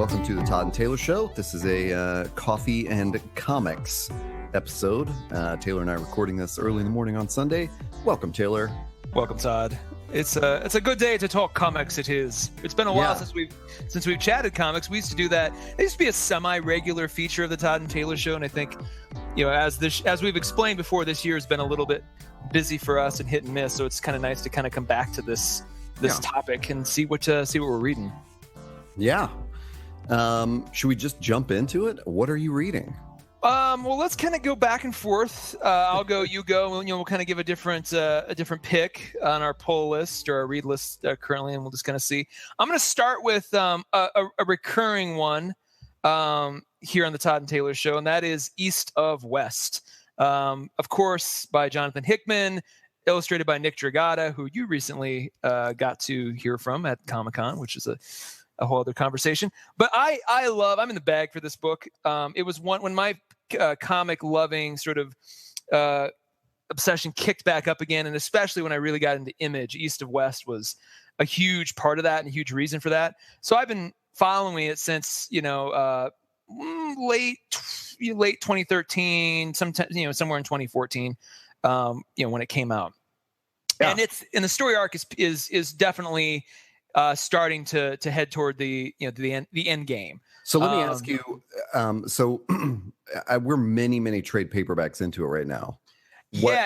welcome to the Todd and Taylor Show. This is a coffee and comics episode. Taylor and I are recording this early in the morning on Sunday. Welcome, Taylor. Welcome, Todd. It's a good day to talk comics. It is. It's been a while since we've chatted comics. We used to do that. It used to be a semi-regular feature of the Todd and Taylor Show, and I think, as we've explained before, this year has been a little bit busy for us and hit and miss. So it's kind of nice to kind of come back to this topic and see what we're reading. Yeah. Should we just jump into it? What are you reading? Well, let's kind of go back and forth. I'll go, you go. We'll kind of give a different pick on our poll list or our read list currently, and we'll just kind of see. I'm going to start with a recurring one here on the Todd and Taylor Show, and that is East of West. Of course, by Jonathan Hickman, illustrated by Nick Dragata, who you recently got to hear from at Comic-Con, which is a whole other conversation. But I'm in the bag for this book. It was one when my comic loving sort of obsession kicked back up again, and especially when I really got into Image, East of West was a huge part of that and a huge reason for that. So I've been following it since late 2013, sometimes somewhere in 2014, when it came out. Yeah. And the story arc is definitely starting to head toward the end game. So let me ask you. We're many trade paperbacks into it right now. We're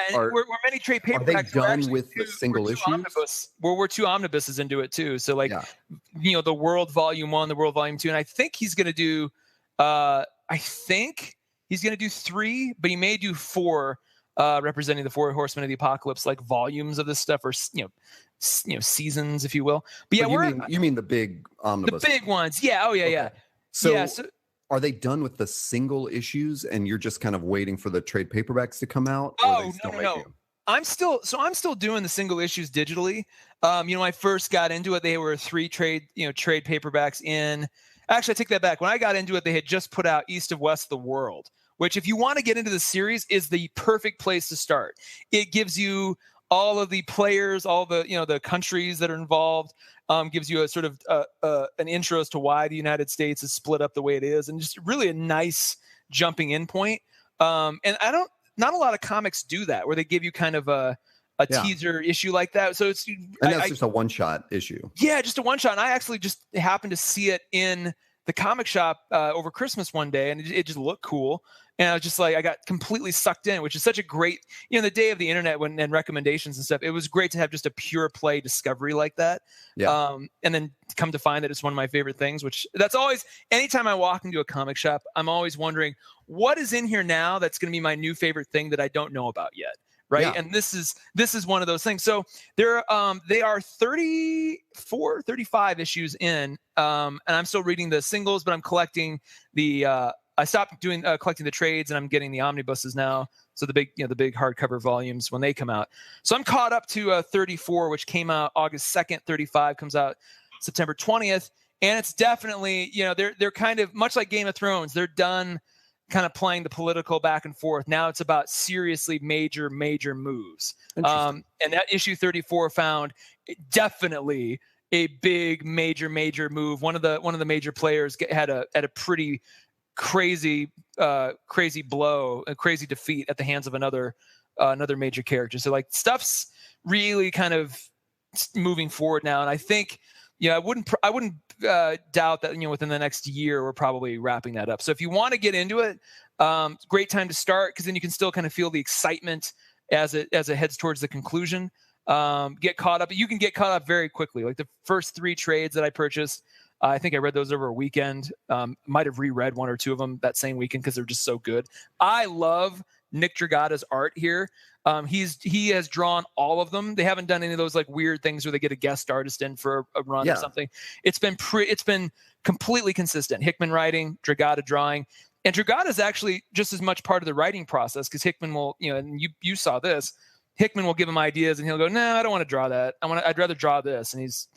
many trade paperbacks. Are they done with the single issues? We're two omnibuses into it too. So the World Volume 1, the World Volume 2, and I think he's going to do. I think he's going to do 3, but he may do 4, representing the 4 Horsemen of the Apocalypse, like volumes of this stuff, or seasons, if you will. But you mean the big omnibus, the big ones? Yeah. Oh yeah, okay. Yeah. So are they done with the single issues, and you're just kind of waiting for the trade paperbacks to come out? Oh no. I'm still doing the single issues digitally. When I first got into it, they were 3 trade paperbacks in. Actually, I take that back. When I got into it, they had just put out East of West, the World, which, if you want to get into the series, is the perfect place to start. It gives you all of the players, all the countries that are involved, gives you a sort of an intro as to why the United States is split up the way it is, and just really a nice jumping in point. And not a lot of comics do that, where they give you kind of a teaser issue like that. So it's just a one-shot issue. Yeah, just a one-shot. And I actually just happened to see it in the comic shop over Christmas one day, and it just looked cool. And I was just like, I got completely sucked in, which is such a great, the day of the internet and recommendations and stuff. It was great to have just a pure play discovery like that. Yeah. And then come to find that it's one of my favorite things, which that's always, anytime I walk into a comic shop, I'm always wondering what is in here now that's going to be my new favorite thing that I don't know about yet. Right. Yeah. And this is one of those things. So they are 34, 35 issues in. And I'm still reading the singles, but I'm collecting I stopped doing collecting the trades, and I'm getting the omnibuses now. So the big hardcover volumes when they come out. So I'm caught up to 34, which came out August 2nd. 35 comes out September 20th. And it's definitely, they're kind of much like Game of Thrones. They're done kind of playing the political back and forth. Now it's about seriously major moves. And that issue 34 found definitely a big major move. One of the major players had a pretty crazy blow, a crazy defeat at the hands of another major character. So stuff's really kind of moving forward now. And I think, I wouldn't doubt that, within the next year, we're probably wrapping that up. So if you want to get into it, great time to start, because then you can still kind of feel the excitement as it heads towards the conclusion. Get caught up. You can get caught up very quickly. Like the first 3 trades that I purchased, I think I read those over a weekend. Might have reread 1 or 2 of them that same weekend because they're just so good. I love Nick Dragata's art here. He has drawn all of them. They haven't done any of those weird things where they get a guest artist in for a run or something. It's been completely consistent. Hickman writing, Dragata drawing, and Dragata is actually just as much part of the writing process, because Hickman will, and you saw this. Hickman will give him ideas, and he'll go, "No, I don't want to draw that. I'd rather draw this." And it's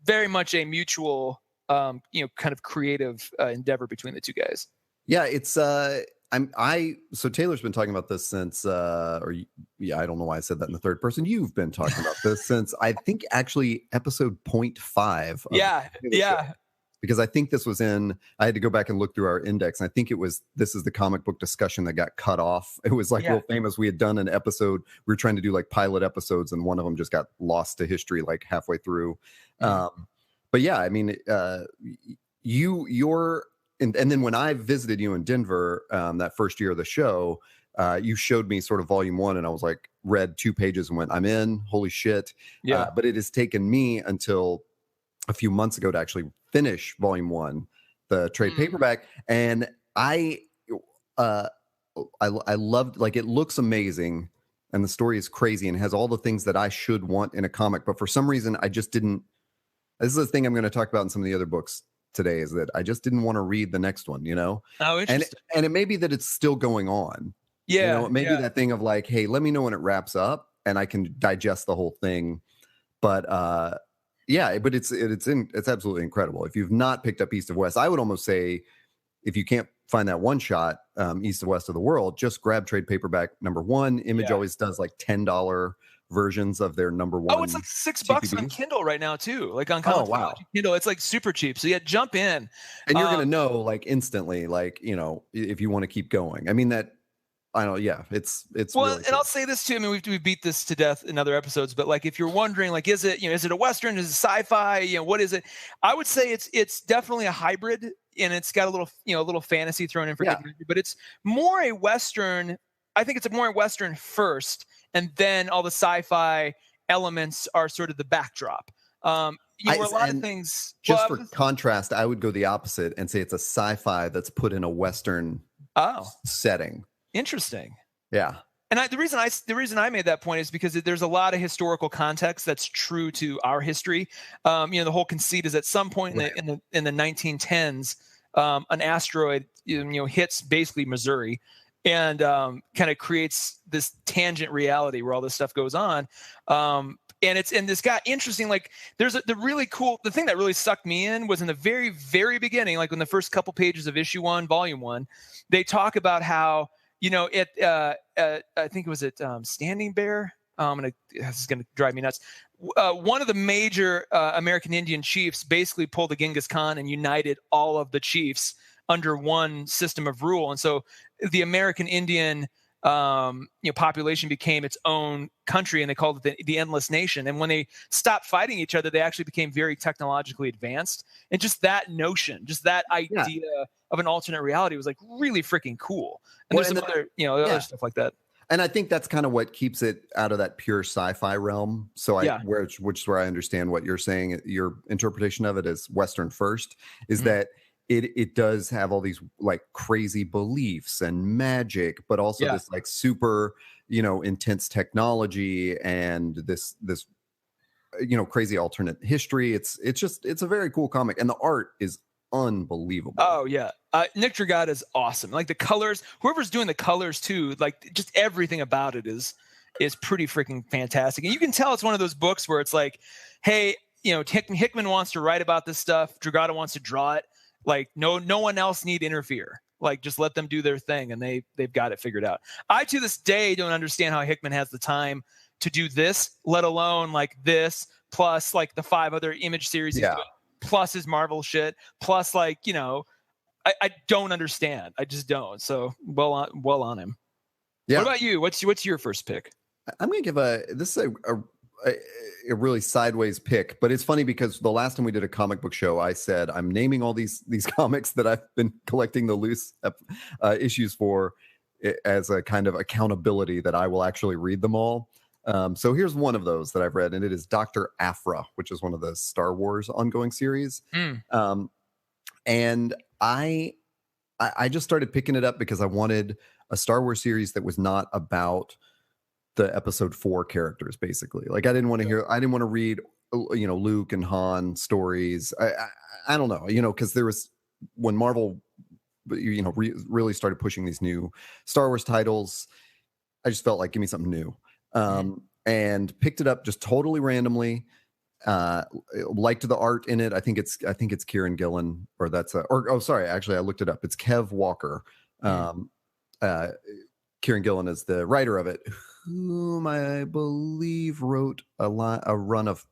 very much a mutual, kind of creative endeavor between the two guys. Yeah, it's so Taylor's been talking about this since I don't know why I said that in the third person. You've been talking about this since I think actually episode 0.5. because I think this was I had to go back and look through our index. And I think this is the comic book discussion that got cut off. It was like real famous. We had done an episode. We were trying to do like pilot episodes, and one of them just got lost to history like halfway through. But yeah, I mean, and then when I visited you in Denver, that first year of the show, you showed me sort of volume 1, and I was like, read 2 pages and went, I'm in, holy shit. Yeah. But it has taken me until a few months ago to actually finish volume 1, the trade paperback. And I loved, like, it looks amazing and the story is crazy and has all the things that I should want in a comic. But for some reason, I just didn't. This is the thing I'm going to talk about in some of the other books today, is that I just didn't want to read the next one, Oh, interesting. And it may be that it's still going on. Yeah. It may be that thing of like, hey, let me know when it wraps up and I can digest the whole thing. But but it's absolutely incredible. If you've not picked up East of West, I would almost say, if you can't find that one shot, East of West of the World, just grab trade paperback number 1. Image always does like $10 versions of their number 1. Oh, it's like $6 on Kindle right now too. Like on Kindle, it's like super cheap. So jump in, and you're gonna know like instantly, like if you want to keep going. I mean that. I don't know. Yeah, it's well, really and cool. I'll say this too. I mean, we beat this to death in other episodes, but like, if you're wondering, like, is it a Western? Is it sci-fi? What is it? I would say it's definitely a hybrid, and it's got a little fantasy thrown in for good reason, but it's more a Western. I think it's more a Western first, and then all the sci-fi elements are sort of the backdrop. A lot of things. Just for contrast, I would go the opposite and say it's a sci-fi that's put in a Western setting. Interesting. Yeah. And the reason I made that point is because there's a lot of historical context that's true to our history. The whole conceit is at some point in the 1910s, an asteroid hits basically Missouri, and kind of creates this tangent reality where all this stuff goes on. And this got interesting. Like, the thing that really sucked me in was in the very, very beginning, like in the first couple pages of issue 1, volume 1, they talk about how, I think it was Standing Bear. This is going to drive me nuts. One of the major American Indian chiefs basically pulled the Genghis Khan and united all of the chiefs under one system of rule. And so the American Indian population became its own country, and they called it the Endless Nation. And when they stopped fighting each other, they actually became very technologically advanced. And just that notion, just that idea of an alternate reality was like really freaking cool. And there's some other stuff like that. And I think that's kind of what keeps it out of that pure sci-fi realm. So which is where I understand what you're saying. Your interpretation of it as Western first is that it does have all these like crazy beliefs and magic, but also this like super, intense technology and this crazy alternate history. It's a very cool comic, and the art is unbelievable. Oh yeah. Nick Dragata is awesome. Like the colors, whoever's doing the colors too, like just everything about it is pretty freaking fantastic. And you can tell it's one of those books where it's like, hey, Hickman wants to write about this stuff. Dragata wants to draw it. Like no one else need interfere. Like just let them do their thing, and they've got it figured out. I to this day don't understand how Hickman has the time to do this, let alone like this, plus like the 5 other Image series he's doing, plus his Marvel shit, plus like I don't understand. I just don't. So well on him. Yeah. What about you? What's your first pick? I'm gonna give this is a really sideways pick, but it's funny because the last time we did a comic book show, I said I'm naming all these comics that I've been collecting the loose issues for as a kind of accountability that I will actually read them all. So here's one of those that I've read, and it is Doctor Aphra, which is one of the Star Wars ongoing series. And I just started picking it up because I wanted a Star Wars series that was not about the episode 4 characters, basically. Like I didn't want to read, Luke and Han stories. I don't know, because there was, when Marvel, really started pushing these new Star Wars titles, I just felt like, give me something new. And picked it up just totally randomly. Liked the art in it. I think it's Kieran Gillen, or actually I looked it up. It's Kev Walker. Kieran Gillen is the writer of it, whom I believe wrote a run of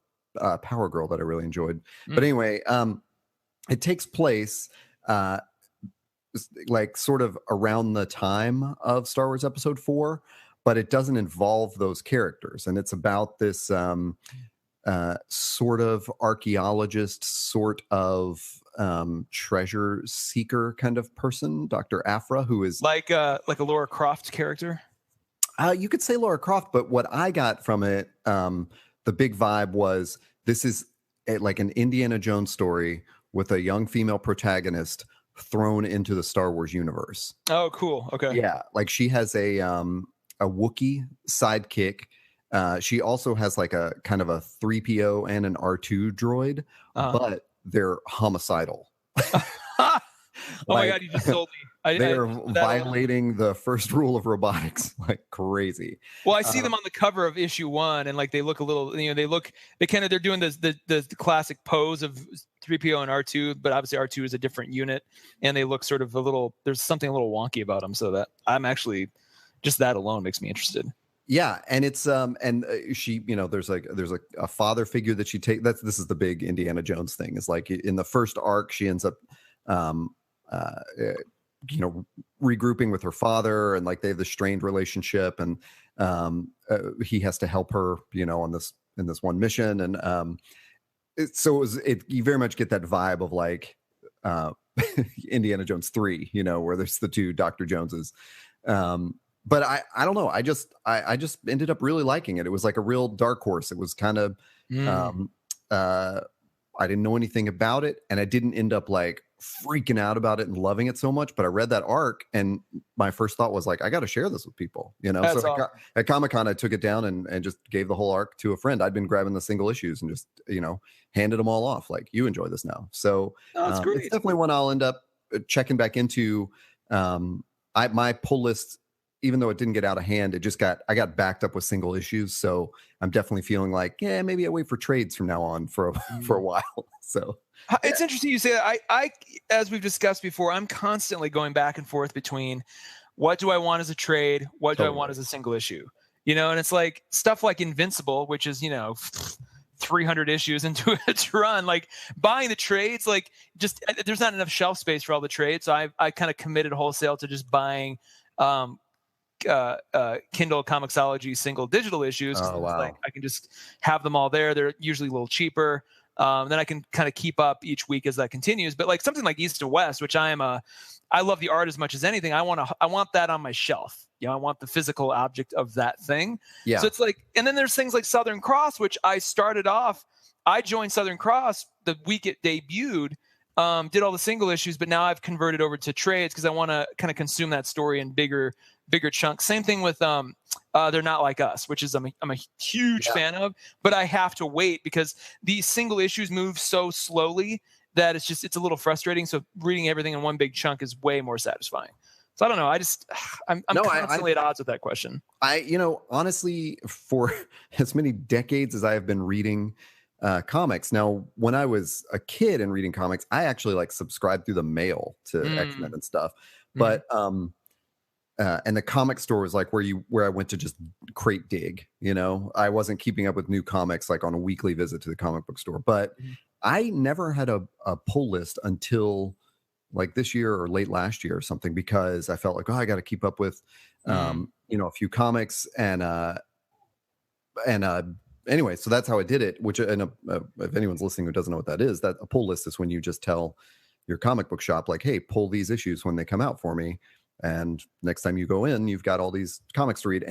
Power Girl that I really enjoyed. But anyway, it takes place like sort of around the time of Star Wars Episode 4, but it doesn't involve those characters. And it's about this sort of archaeologist, sort of treasure seeker kind of person, Dr. Aphra, who is like a Laura Croft character. You could say Laura Croft, but what I got from it, the big vibe was this is like an Indiana Jones story with a young female protagonist thrown into the Star Wars universe. Oh, cool. Okay. Yeah, like she has a Wookiee sidekick. She also has like a kind of a 3PO and an R2 droid, but they're homicidal. Oh my God, you just sold me. They're violating the first rule of robotics like crazy. Well, I see them on the cover of issue 1, and like they look a little, they're doing the classic pose of 3PO and R2, but obviously R2 is a different unit, and they look sort of there's something a little wonky about them, so that I'm actually, just that alone makes me interested. Yeah, and it's she, there's a father figure that she takes. This is the big Indiana Jones thing. Is like in the first arc, she ends up regrouping with her father, and like they have this strained relationship, and he has to help her, in this one mission, and you very much get that vibe of like Indiana Jones 3, where there's the two Dr. Joneses. But I don't know. I just ended up really liking it. It was like a real dark horse. It was kind of I didn't know anything about it, and I didn't end up like freaking out about it and loving it so much. But I read that arc, and my first thought was like, I got to share this with people. That's so awesome. At Comic-Con, I took it down and just gave the whole arc to a friend. I'd been grabbing the single issues and just handed them all off. Like, you enjoy this now. So that's great. It's definitely one I'll end up checking back into. My pull list, even though it didn't get out of hand, I got backed up with single issues. So I'm definitely feeling like, maybe I wait for trades from now on for a while. So it's interesting you say that. I, as we've discussed before, I'm constantly going back and forth between what do I want as a trade? What do I want as a single issue? And it's like stuff like Invincible, which is, 300 issues into its run, like buying the trades, like just, there's not enough shelf space for all the trades. So I kind of committed wholesale to just buying, Kindle Comixology single digital issues. Oh, wow. Like I can just have them all there. They're usually a little cheaper. Then I can kind of keep up each week as that continues. But like something like East to West, which I love the art as much as anything. I want that on my shelf. I want the physical object of that thing. Yeah. So it's like, and then there's things like Southern Cross, which I joined Southern Cross the week it debuted. Did all the single issues, but now I've converted over to trades because I want to kind of consume that story in bigger chunks. Same thing with They're Not Like Us, which is I'm a huge fan of, but I have to wait because these single issues move so slowly that it's a little frustrating. So reading everything in one big chunk is way more satisfying. So I don't know. I'm constantly at odds with that question. Honestly, for as many decades as I have been reading comics. Now, when I was a kid and reading comics, I actually like subscribed through the mail to X-Men and stuff. But and the comic store was like where I went to just crate dig. I wasn't keeping up with new comics like on a weekly visit to the comic book store. But I never had a pull list until like this year or late last year or something, because I felt like, I got to keep up with a few comics anyway, so that's how I did it, which, and if anyone's listening who doesn't know what that is, that a pull list is when you just tell your comic book shop, like, hey, pull these issues when they come out for me. And next time you go in, you've got all these comics to read.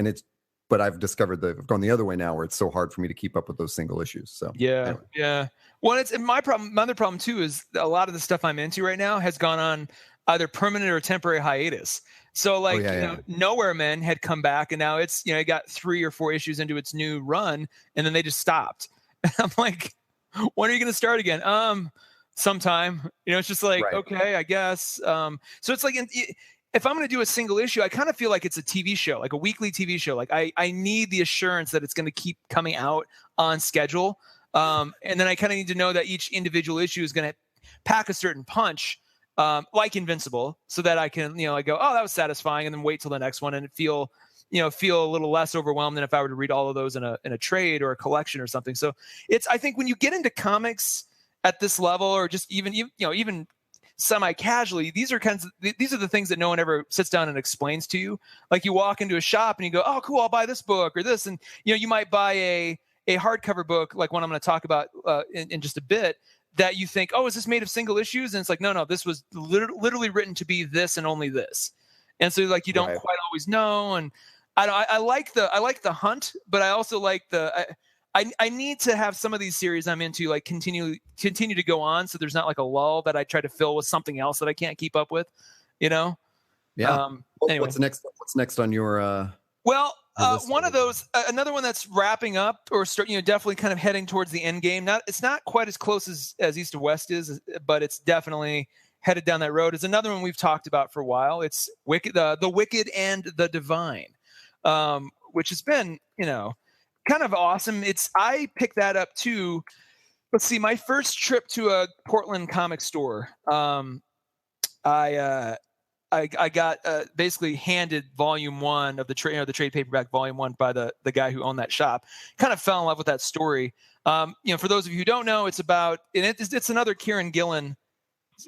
But I've discovered that I've gone the other way now, where it's so hard for me to keep up with those single issues. So anyway. Yeah. Well, it's my problem. My other problem too is a lot of the stuff I'm into right now has gone on either permanent or temporary hiatus. So Nowhere Men had come back, and now it's, it got 3 or 4 issues into its new run, and then they just stopped. And I'm like, when are you going to start again? Sometime. It's just like, okay, I guess. So it's like, if I'm going to do a single issue, I kind of feel like it's a TV show, like a weekly TV show. Like I need the assurance that it's going to keep coming out on schedule. And then I kind of need to know that each individual issue is going to pack a certain punch, like Invincible, so that I can, I go, oh, that was satisfying, and then wait till the next one and feel a little less overwhelmed than if I were to read all of those in a trade or a collection or something. So I think when you get into comics at this level, or just even semi-casually, these are the things that no one ever sits down and explains to you. Like, you walk into a shop and you go, oh, cool, I'll buy this book or this. And, you might buy a hardcover book, like one I'm going to talk about in just a bit, that you think, oh, is this made of single issues? And it's like, no, this was literally written to be this and only this. And so, like, you don't quite always know. And I like the hunt, but I also like I need to have some of these series I'm into, like, continue to go on, so there's not like a lull that I try to fill with something else that I can't keep up with, Yeah. Anyway. What's next on your one of those, another one that's wrapping up or definitely kind of heading towards the end game. It's not quite as close as East of West is, but it's definitely headed down that road. Is another one we've talked about for a while. It's the Wicked and the Divine, which has been, kind of awesome. I picked that up too. Let's see, my first trip to a Portland comic store, I got basically handed volume 1 of the trade paperback volume 1 by the guy who owned that shop. Kind of fell in love with that story. For those of you who don't know, it's about, and it's another Kieran Gillen.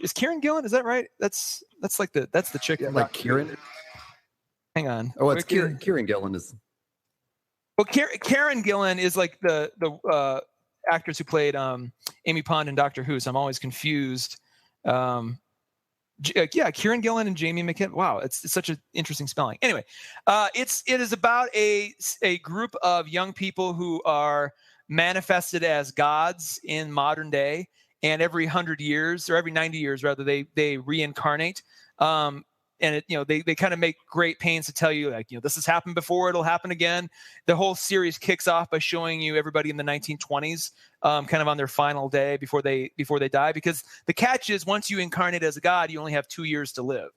Is Kieran Gillen? Is that right? That's the chick. Yeah, like Kieran. Hang on. Oh, it's Kieran Gillen is. Well, Karen Gillan is like the actress who played Amy Pond in Doctor Who. So I'm always confused. Kieran Gillan and Jamie McKim. Wow, it's such an interesting spelling. Anyway, it is about a group of young people who are manifested as gods in modern day, and every 100 years or every 90 years rather, they reincarnate. And they kind of make great pains to tell you, like, this has happened before, it'll happen again. The whole series kicks off by showing you everybody in the 1920s, kind of on their final day before they die. Because the catch is, once you incarnate as a god, you only have 2 years to live.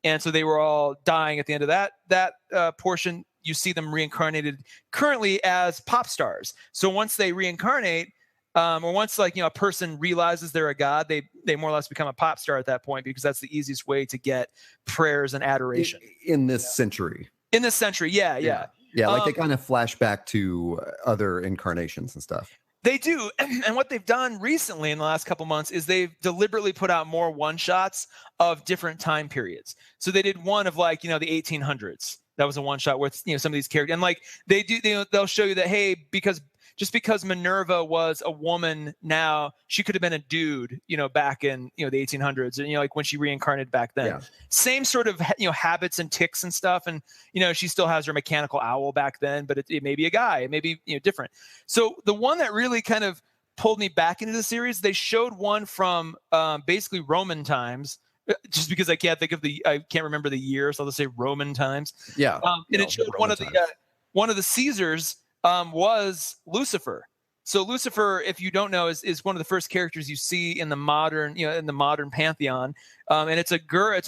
And so they were all dying at the end of that portion. You see them reincarnated currently as pop stars. So once they reincarnate, or once a person realizes they're a god, they more or less become a pop star at that point, because that's the easiest way to get prayers and adoration in this century. In this century, yeah. Like they kind of flash back to other incarnations and stuff. They do, and what they've done recently in the last couple months is they've deliberately put out more one-shots of different time periods. So they did one of the 1800s. That was a one-shot with some of these characters, and like they'll show you that, hey, just because Minerva was a woman now, she could have been a dude, back in, the 1800s, and, like when she reincarnated back then. Yeah. Same sort of, habits and tics and stuff. And, she still has her mechanical owl back then, but it may be a guy, it may be, different. So the one that really kind of pulled me back into the series, they showed one from basically Roman times, just because I can't remember the year. So I'll just say Roman times. Yeah. And it showed one of the Caesars, was Lucifer. So Lucifer, if you don't know, is one of the first characters you see in the modern, in the modern pantheon. And it's a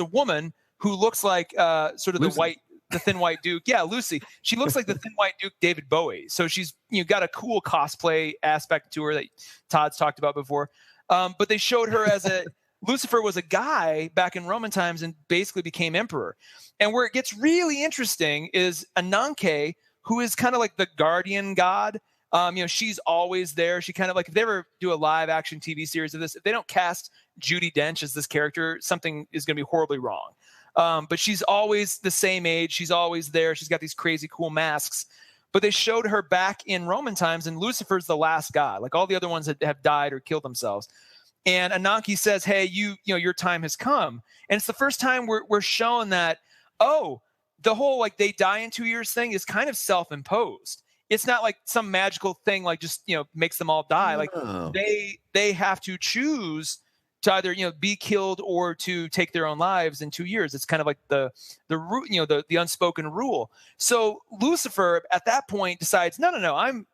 woman who looks like sort of Lucy. the thin white Duke. Yeah, Lucy. She looks like the thin white Duke, David Bowie. So she's got a cool cosplay aspect to her that Todd's talked about before. But they showed her as Lucifer was a guy back in Roman times and basically became emperor. And where it gets really interesting is Ananke, who is kind of like the guardian god. She's always there. She kind of like, if they ever do a live action TV series of this, if they don't cast Judi Dench as this character, something is going to be horribly wrong. But she's always the same age. She's always there. She's got these crazy cool masks. But they showed her back in Roman times, and Lucifer's the last god. Like all the other ones that have died or killed themselves. And Ananke says, hey, your time has come. And it's the first time we're shown that, the whole like they die in 2 years thing is kind of self-imposed. It's not like some magical thing like just makes them all die. Like they have to choose to either be killed or to take their own lives in 2 years. It's kind of like the the unspoken rule. So Lucifer at that point decides, no, I'm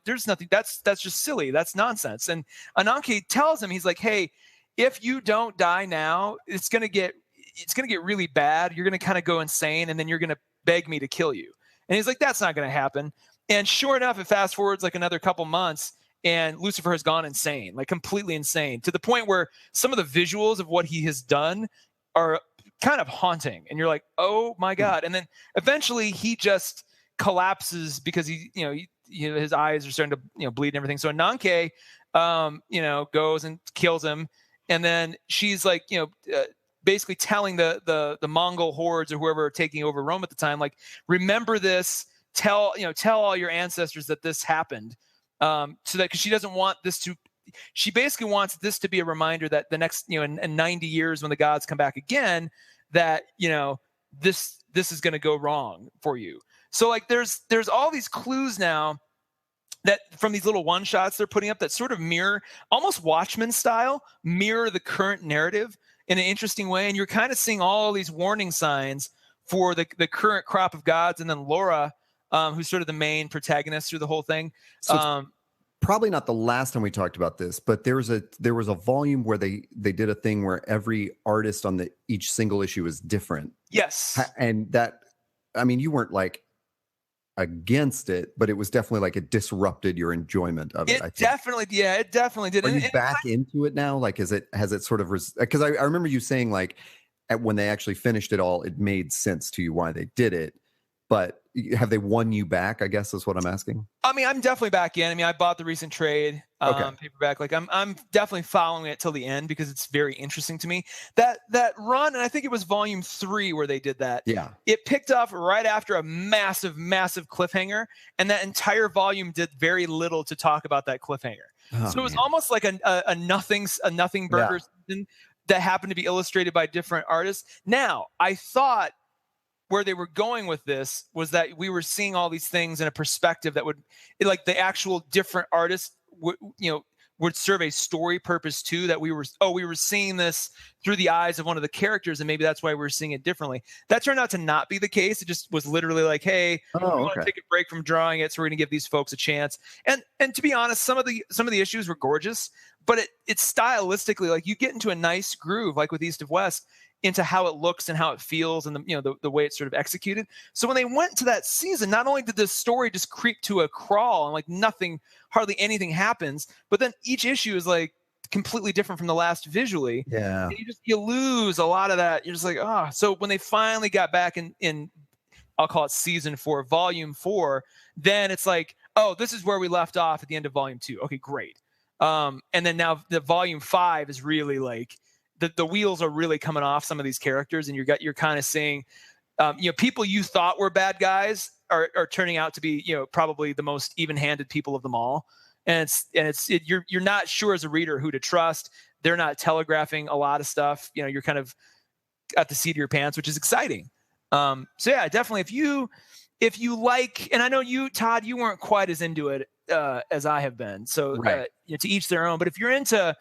there's nothing, that's just silly, that's nonsense. And Ananke tells him, he's like, hey, if you don't die now, it's gonna get really bad. You're going to kind of go insane, and then you're going to beg me to kill you. And he's like, that's not going to happen. And sure enough, it fast forwards like another couple months, and Lucifer has gone insane, like completely insane, to the point where some of the visuals of what he has done are kind of haunting. And you're like, oh my God. And then eventually he just collapses because his eyes are starting to bleed and everything. So Ananke goes and kills him. And then she's like, basically telling the Mongol hordes or whoever are taking over Rome at the time, like, remember this, tell all your ancestors that this happened. So that, because she doesn't want this to, she basically wants this to be a reminder that the next, in 90 years when the gods come back again, that, this is going to go wrong for you. So like, there's all these clues now that from these little one shots they're putting up that sort of mirror, almost Watchmen style, mirror the current narrative in an interesting way. And you're kind of seeing all these warning signs for the current crop of gods. And then Laura, who's sort of the main protagonist through the whole thing. So probably not the last time we talked about this, but there was a volume where they did a thing where every artist on each single issue is different. Yes. And that, I mean, you weren't like against it, but it was definitely like it disrupted your enjoyment of it. It definitely did. Are you back into it now? Like, has it sort of, because I remember you saying like when they actually finished it all, it made sense to you why they did it. But have they won you back, I guess is what I'm asking. I mean, I'm definitely back in. I mean, I bought the recent trade paperback. Like I'm definitely following it till the end because it's very interesting to me. That run, and I think it was volume 3 where they did that. Yeah. It picked up right after a massive, massive cliffhanger, and that entire volume did very little to talk about that cliffhanger. So it was almost like a nothing burger season that happened to be illustrated by different artists. Now, I thought where they were going with this was that we were seeing all these things in a perspective that would, like, the actual different artists would serve a story purpose too, that we were seeing this through the eyes of one of the characters, and maybe that's why we're seeing it differently. That turned out to not be the case. It just was literally like, hey, we want to take a break from drawing it, so we're going to give these folks a chance. And to be honest, some of the issues were gorgeous, but it's stylistically, like, you get into a nice groove, like with East of West, into how it looks and how it feels and the way it's sort of executed. So when they went to that season, not only did the story just creep to a crawl and like hardly anything happens, but then each issue is like completely different from the last visually. Yeah. And you lose a lot of that. You're just like, So when they finally got back in I'll call it season 4, volume 4, then it's like, this is where we left off at the end of volume 2. Okay, great. And then now the volume 5 is really like, the wheels are really coming off some of these characters, and you're kind of seeing, people you thought were bad guys are turning out to be, probably the most even-handed people of them all. And you're not sure as a reader who to trust. They're not telegraphing a lot of stuff. You're kind of at the seat of your pants, which is exciting. So yeah, definitely. If you like, and I know you, Todd, you weren't quite as into it as I have been. So right. To each their own. But if you're into,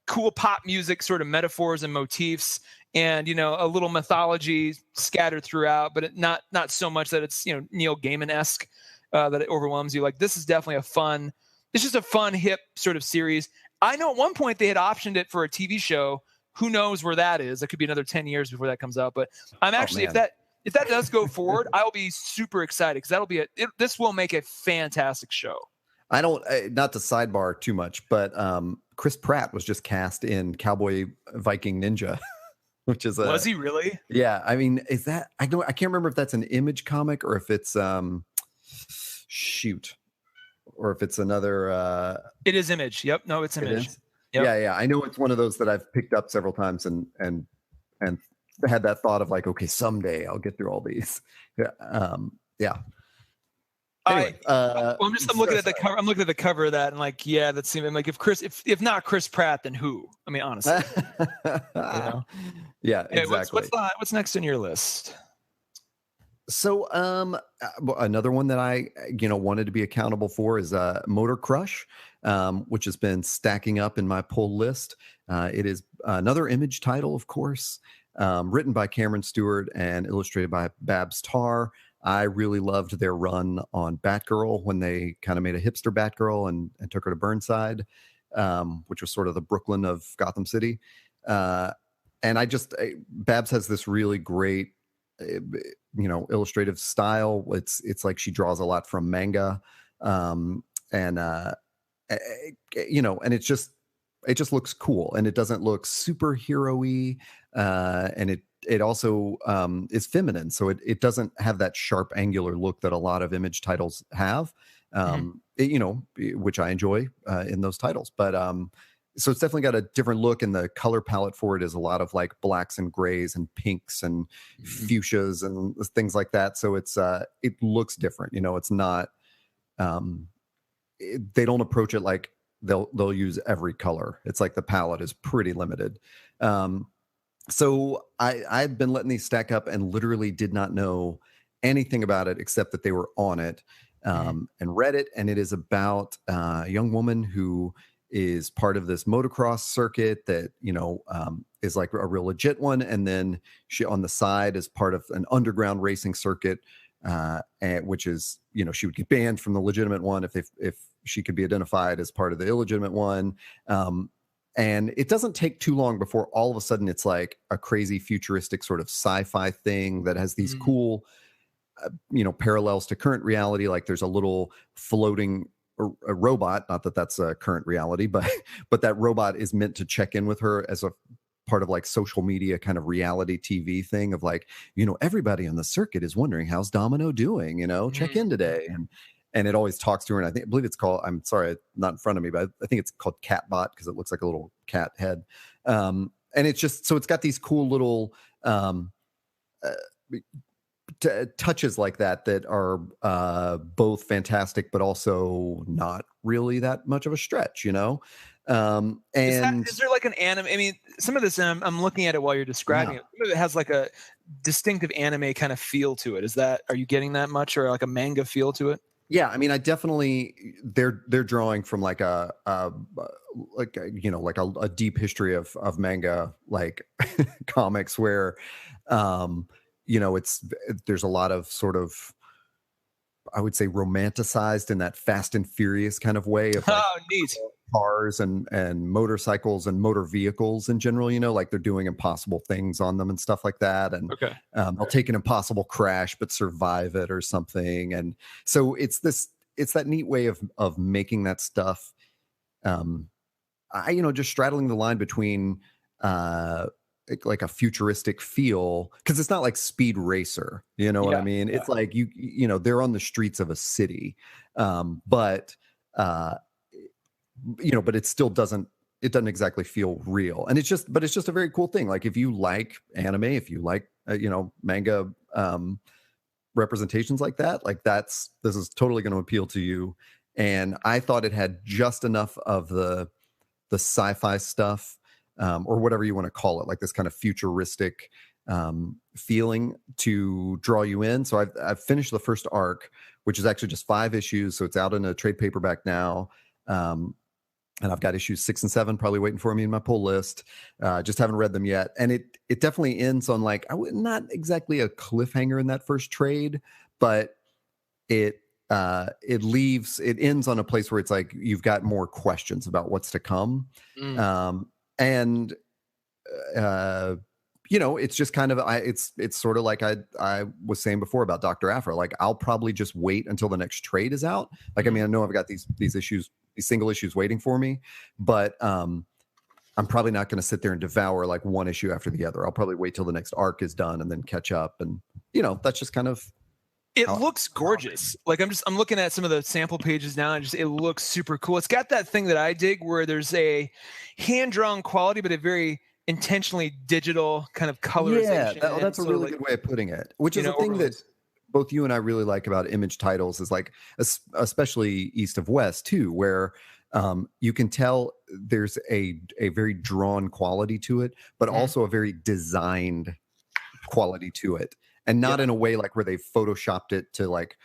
cool pop music sort of metaphors and motifs, and a little mythology scattered throughout, but not so much that it's Neil Gaiman-esque, that it overwhelms you. Like, this is definitely it's just a fun, hip sort of series. I know at one point they had optioned it for a TV show. Who knows where that is? It could be another 10 years before that comes out. But I'm actually, if that does go forward, I'll be super excited, because this will make a fantastic show. I don't, not to sidebar too much, but Chris Pratt was just cast in Cowboy Viking Ninja, which is was he really? Yeah. I mean, is that, I can't remember if that's an Image comic or if it's, or if it's another. It is Image. Yep. No, it's Image. Yep. Yeah. I know it's one of those that I've picked up several times and had that thought of like, okay, someday I'll get through all these. Yeah. Anyway, I'm looking at the cover. I'm looking at the cover of that, and like, yeah, that seems like if not Chris Pratt, then who? I mean, honestly. Yeah, exactly. What's next on your list? So, another one that I wanted to be accountable for is Motor Crush, which has been stacking up in my pull list. It is another Image title, of course, written by Cameron Stewart and illustrated by Babs Tarr. I really loved their run on Batgirl when they kind of made a hipster Batgirl and took her to Burnside, which was sort of the Brooklyn of Gotham City. And Babs has this really great, illustrative style. It's like she draws a lot from manga. And it just looks cool, and it doesn't look superhero-y. And it also is feminine, so it doesn't have that sharp, angular look that a lot of Image titles have. which I enjoy in those titles. But so it's definitely got a different look, and the color palette for it is a lot of like blacks and grays and pinks and fuchsias and things like that. So it looks different. It's not. They don't approach it like they'll use every color. It's like the palette is pretty limited. So I've been letting these stack up and literally did not know anything about it except that they were on it, and read it. And it is about a young woman who is part of this motocross circuit that, is like a real legit one. And then she on the side is part of an underground racing circuit, which is, she would get banned from the legitimate one if she could be identified as part of the illegitimate one. And it doesn't take too long before all of a sudden it's like a crazy futuristic sort of sci-fi thing that has these cool, parallels to current reality. Like there's a little floating a robot, not that that's a current reality, but that robot is meant to check in with her as a part of like social media kind of reality TV thing of like, everybody on the circuit is wondering how's Domino doing, check in today. And it always talks to her. And I believe it's called, I'm sorry, not in front of me, but I think it's called Catbot because it looks like a little cat head. And it's just, so it's got these cool little touches like that are both fantastic, but also not really that much of a stretch, and is there like an anime? I mean, some of this, and I'm looking at it while you're describing it. Some of it has like a distinctive anime kind of feel to it. Are you getting that much, or like a manga feel to it? Yeah, I mean, I definitely they're drawing from like a deep history of manga like comics where there's a lot of sort of, I would say, romanticized in that Fast and Furious kind of way of like, neat cars and motorcycles and motor vehicles in general, like they're doing impossible things on them and stuff like that. And they'll take an impossible crash, but survive it or something. And so it's that neat way of making that stuff. Just straddling the line between, like a futuristic feel, because it's not like Speed Racer, what I mean? It's like they're on the streets of a city, but it still doesn't exactly feel real. And it's just a very cool thing. Like if you like anime, if you like manga representations like that, this is totally going to appeal to you. And I thought it had just enough of the sci-fi stuff, or whatever you want to call it, like this kind of futuristic feeling to draw you in. So I've finished the first arc, which is actually just 5 issues. So it's out in a trade paperback now. And I've got issues 6 and 7 probably waiting for me in my pull list. Just haven't read them yet. And it definitely ends on like, not exactly a cliffhanger in that first trade, but it ends on a place where it's like, you've got more questions about what's to come. It's just kind of, it's sort of like I was saying before about Doctor Aphra. Like I'll probably just wait until the next trade is out. Like, I mean, I know I've got these issues, these single issues waiting for me, but I'm probably not going to sit there and devour like one issue after the other. I'll probably wait till the next arc is done and then catch up. And that's just kind of. It looks gorgeous. Like I'm looking at some of the sample pages now, and it looks super cool. It's got that thing that I dig where there's a hand-drawn quality, but a very intentionally digital kind of colorization. Yeah, that's a really good way of putting it. Which is a thing that both you and I really like about Image titles is like, especially East of West too, where you can tell there's a very drawn quality to it, but also a very designed quality to it. And not in a way like where they photoshopped it to like,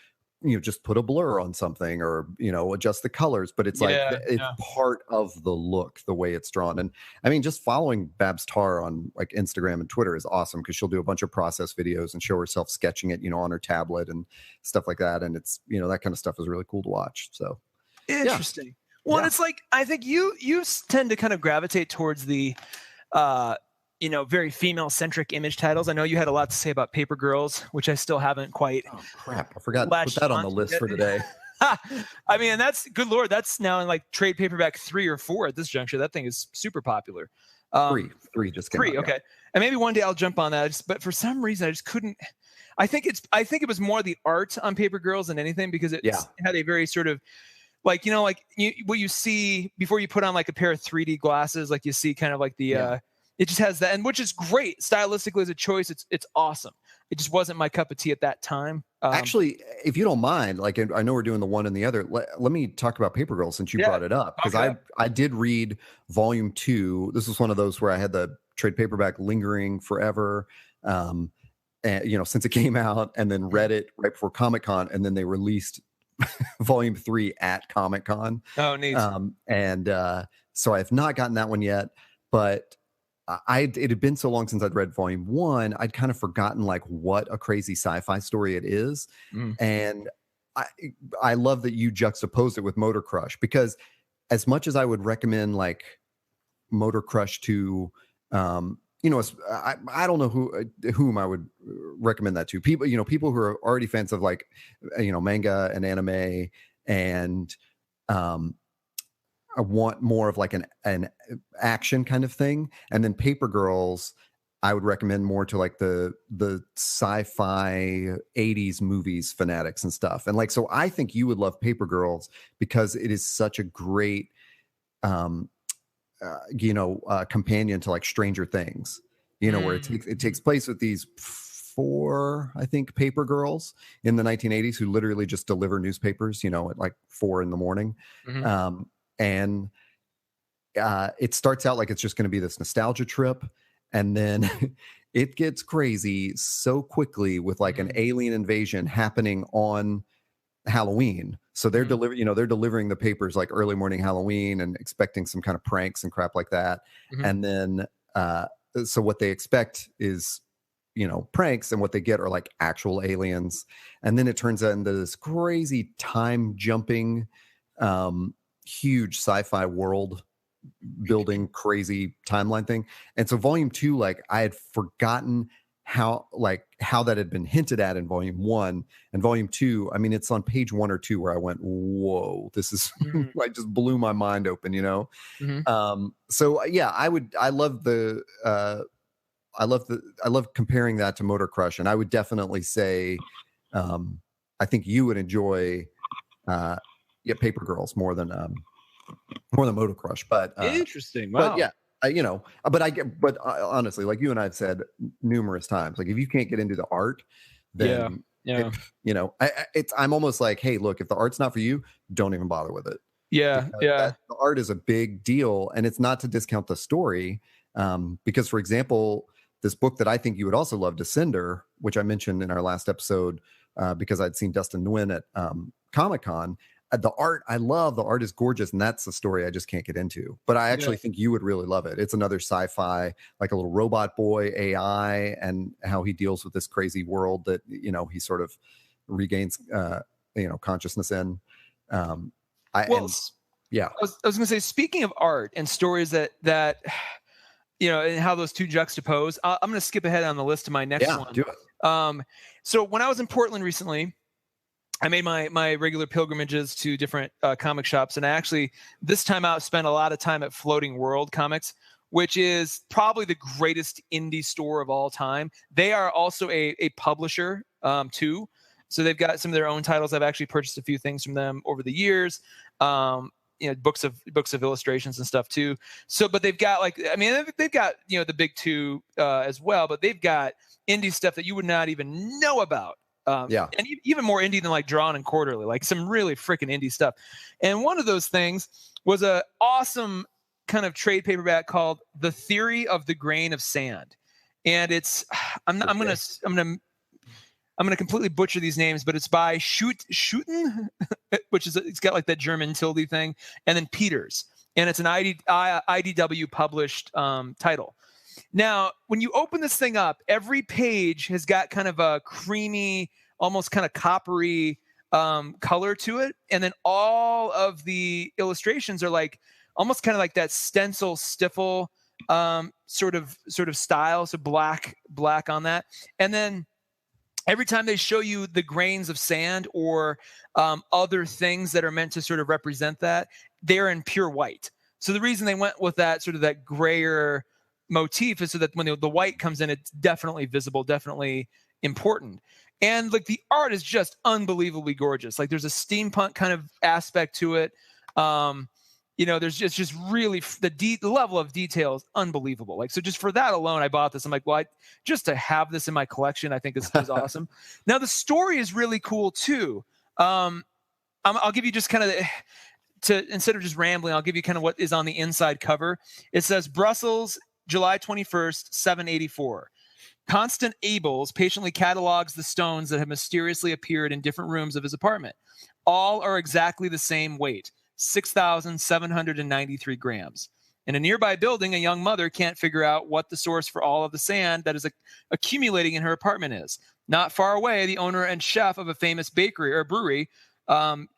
just put a blur on something or, adjust the colors, but it's it's part of the look, the way it's drawn. And I mean, just following Babs Tarr on like Instagram and Twitter is awesome because she'll do a bunch of process videos and show herself sketching it, on her tablet and stuff like that. And it's, that kind of stuff is really cool to watch. So interesting. Yeah. Well, it's like, I think you tend to kind of gravitate towards the, very female-centric Image titles. I know you had a lot to say about Paper Girls, which I still haven't quite. Oh crap! I forgot to put that on the list for today. I mean, that's good Lord. That's now in like trade paperback 3 or 4 at this juncture. That thing is super popular. 3 just came out, okay. And maybe one day I'll jump on that. But for some reason, I just couldn't. I think it was more the art on Paper Girls than anything, because it had a very sort of like, like what you see before you put on like a pair of 3D glasses, like you see kind of like the it just has that, and which is great stylistically as a choice. It's awesome. It just wasn't my cup of tea at that time. Actually, if you don't mind, like I know we're doing the one and the other. Let me talk about Paper Girls since you brought it up, because I did read volume 2. This was one of those where I had the trade paperback lingering forever, and since it came out, and then read it right before Comic-Con, and then they released volume 3 at Comic-Con. Oh, neat. So I have not gotten that one yet, but it had been so long since I'd read volume 1, I'd kind of forgotten like what a crazy sci-fi story it is. And I love that you juxtaposed it with Motor Crush, because as much as I would recommend like Motor Crush to, I don't know whom I would recommend that to. People who are already fans of like, manga and anime, and I want more of like an action kind of thing. And then Paper Girls, I would recommend more to like the sci-fi 80s movies fanatics and stuff. And like, so I think you would love Paper Girls because it is such a great, companion to like Stranger Things, where it takes place with these 4, I think, paper girls in the 1980s who literally just deliver newspapers, at like 4 a.m. And it starts out like it's just going to be this nostalgia trip. And then it gets crazy so quickly with like an alien invasion happening on Halloween. So they're delivering the papers like early morning Halloween and expecting some kind of pranks and crap like that. And then, so what they expect is, pranks, and what they get are like actual aliens. And then it turns out into this crazy time jumping, huge sci-fi world building crazy timeline thing. And so volume 2, like I had forgotten how that had been hinted at in volume 1, and volume 2, I mean, it's on page 1 or 2 where I went, whoa, this is like just blew my mind open, so yeah, I love comparing that to Motor Crush, and I would definitely say I think you would enjoy Paper Girls more than Motor Crush. But interesting. Wow. But yeah, but honestly, like you and I have said numerous times, like if you can't get into the art, then I'm almost like, hey, look, if the art's not for you, don't even bother with it. The art is a big deal, and it's not to discount the story, because, for example, this book that I think you would also love, Descender, which I mentioned in our last episode, because I'd seen Dustin Nguyen at Comic-Con. The art, I love. The art is gorgeous, and that's the story I just can't get into. But I actually think you would really love it. It's another sci-fi, like a little robot boy AI, and how he deals with this crazy world that he sort of regains consciousness in. I was going to say, speaking of art and stories that and how those two juxtapose, I'm going to skip ahead on the list to my next one. Do it. So when I was in Portland recently, I made my regular pilgrimages to different comic shops, and I actually this time out spent a lot of time at Floating World Comics, which is probably the greatest indie store of all time. They are also a publisher too, so they've got some of their own titles. I've actually purchased a few things from them over the years. Books of illustrations and stuff too. So, but they've got they've got the big two as well, but they've got indie stuff that you would not even know about. And even more indie than like Drawn and Quarterly, like some really freaking indie stuff. And one of those things was a awesome kind of trade paperback called The Theory of the Grain of Sand. And it's, I'm going to completely butcher these names, but it's by Schuten, which is, it's got like that German tilde thing, and then Peters. And it's an IDW published title. Now, when you open this thing up, every page has got kind of a creamy, almost kind of coppery color to it. And then all of the illustrations are like almost kind of like that stencil stiffle sort of style. So black on that. And then every time they show you the grains of sand or other things that are meant to sort of represent that, they're in pure white. So the reason they went with that sort of that grayer motif is so that when the white comes in, it's definitely visible, definitely important. And like the art is just unbelievably gorgeous. Like there's a steampunk kind of aspect to it. There's just really the level of detail is unbelievable. Like, so just for that alone, I bought this. I'm like, well, just to have this in my collection, I think is awesome. Now the story is really cool too. I'll give you just kind of instead of just rambling, I'll give you kind of what is on the inside cover. It says Brussels, July 21st, 784. Constant Abels patiently catalogs the stones that have mysteriously appeared in different rooms of his apartment. All are exactly the same weight, 6,793 grams. In a nearby building, a young mother can't figure out what the source for all of the sand that is accumulating in her apartment is. Not far away, the owner and chef of a famous bakery or brewery,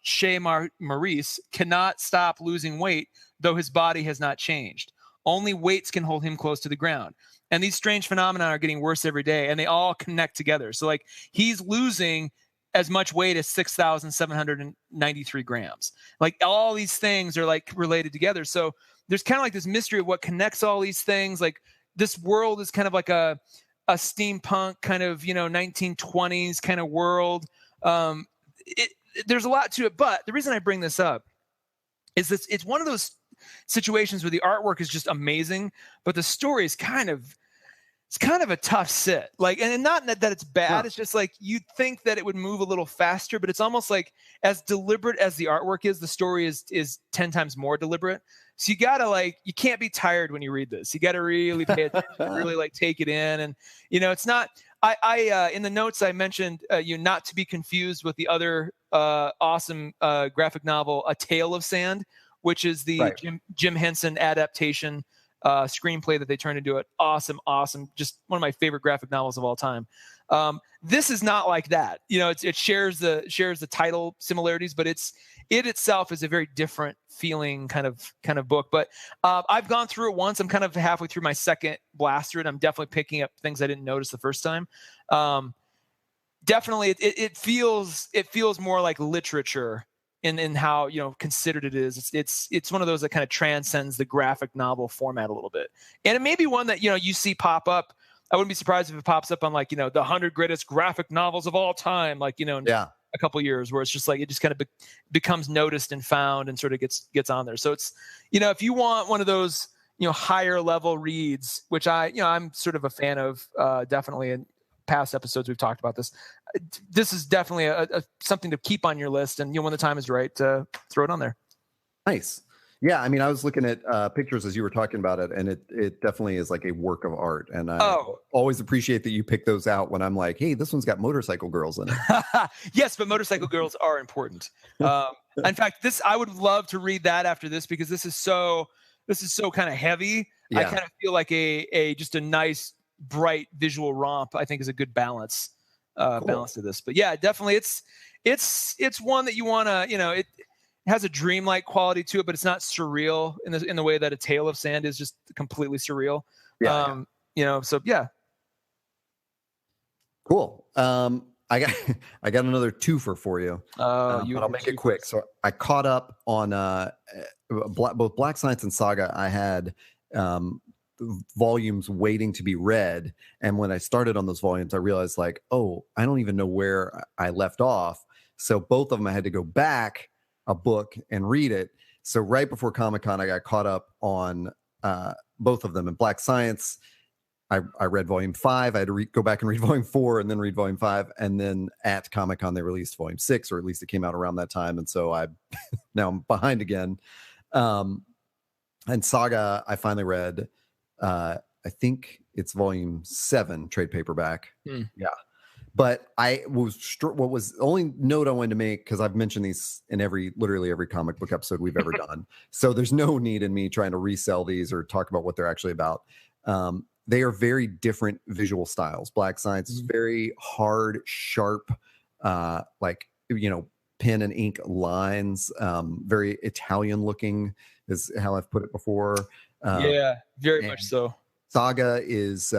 Chez Maurice, cannot stop losing weight, though his body has not changed. Only weights can hold him close to the ground. And these strange phenomena are getting worse every day, and they all connect together. So like he's losing as much weight as 6,793 grams. Like all these things are like related together. So there's kind of like this mystery of what connects all these things. Like this world is kind of like a steampunk kind of, 1920s kind of world. There's a lot to it, but the reason I bring this up is this, it's one of those situations where the artwork is just amazing, but the story is kind of a tough sit. Like, and not that it's bad. Yeah. It's just like you'd think that it would move a little faster, but it's almost like as deliberate as the artwork is, the story is 10 times more deliberate. So you gotta you can't be tired when you read this. You gotta really pay attention, really like take it in. And it's not. I in the notes I mentioned not to be confused with the other awesome graphic novel, A Tale of Sand, which is the right. Jim Henson adaptation screenplay that they turned into it. Awesome. Just one of my favorite graphic novels of all time. This is not like that. It shares the title similarities, but it itself is a very different feeling kind of book. But I've gone through it once. I'm kind of halfway through my second blast through it. I'm definitely picking up things I didn't notice the first time. Definitely, it feels more like literature in how considered it is. It's one of those that kind of transcends the graphic novel format a little bit, and it may be one that you see pop up. I wouldn't be surprised if it pops up on the 100 greatest graphic novels of all time, in a couple of years, where it's just it just kind of becomes noticed and found and sort of gets on there. So it's if you want one of those higher level reads, which I'm sort of a fan of, definitely in past episodes we've talked about this. This is definitely a something to keep on your list, and when the time is right, to throw it on there. Nice. Yeah, I mean, I was looking at pictures as you were talking about it, and it definitely is like a work of art. And I always appreciate that you pick those out when I'm like, hey, this one's got motorcycle girls in it. Yes, but motorcycle girls are important. In fact, I would love to read that after this, because this is so kind of heavy. Yeah. I kind of feel like just a nice, bright visual romp, I think, is a good balance. Cool. Balance to this. But yeah, definitely it's one that you want to, it has a dreamlike quality to it, but it's not surreal in the way that A Tale of Sand is just completely surreal. Yeah. So yeah. Cool. I got another twofer for you. But I'll make it quick. So I caught up on both Black Science and Saga. I had volumes waiting to be read, and when I started on those volumes, I realized I don't even know where I left off. So both of them I had to go back a book and read it. So right before Comic-Con, I got caught up on both of them. In Black Science, I read volume 5. I had to go back and read volume 4 and then read volume 5. And then at Comic-Con, they released volume 6, or at least it came out around that time. And so now I'm behind again. And Saga, I finally read, I think it's volume 7 trade paperback. Yeah. But what was the only note I wanted to make, because I've mentioned these in literally every comic book episode we've ever done. So there's no need in me trying to resell these or talk about what they're actually about. They are very different visual styles. Black Science is very hard, sharp, pen and ink lines, very Italian looking is how I've put it before. Yeah, very much so. Saga is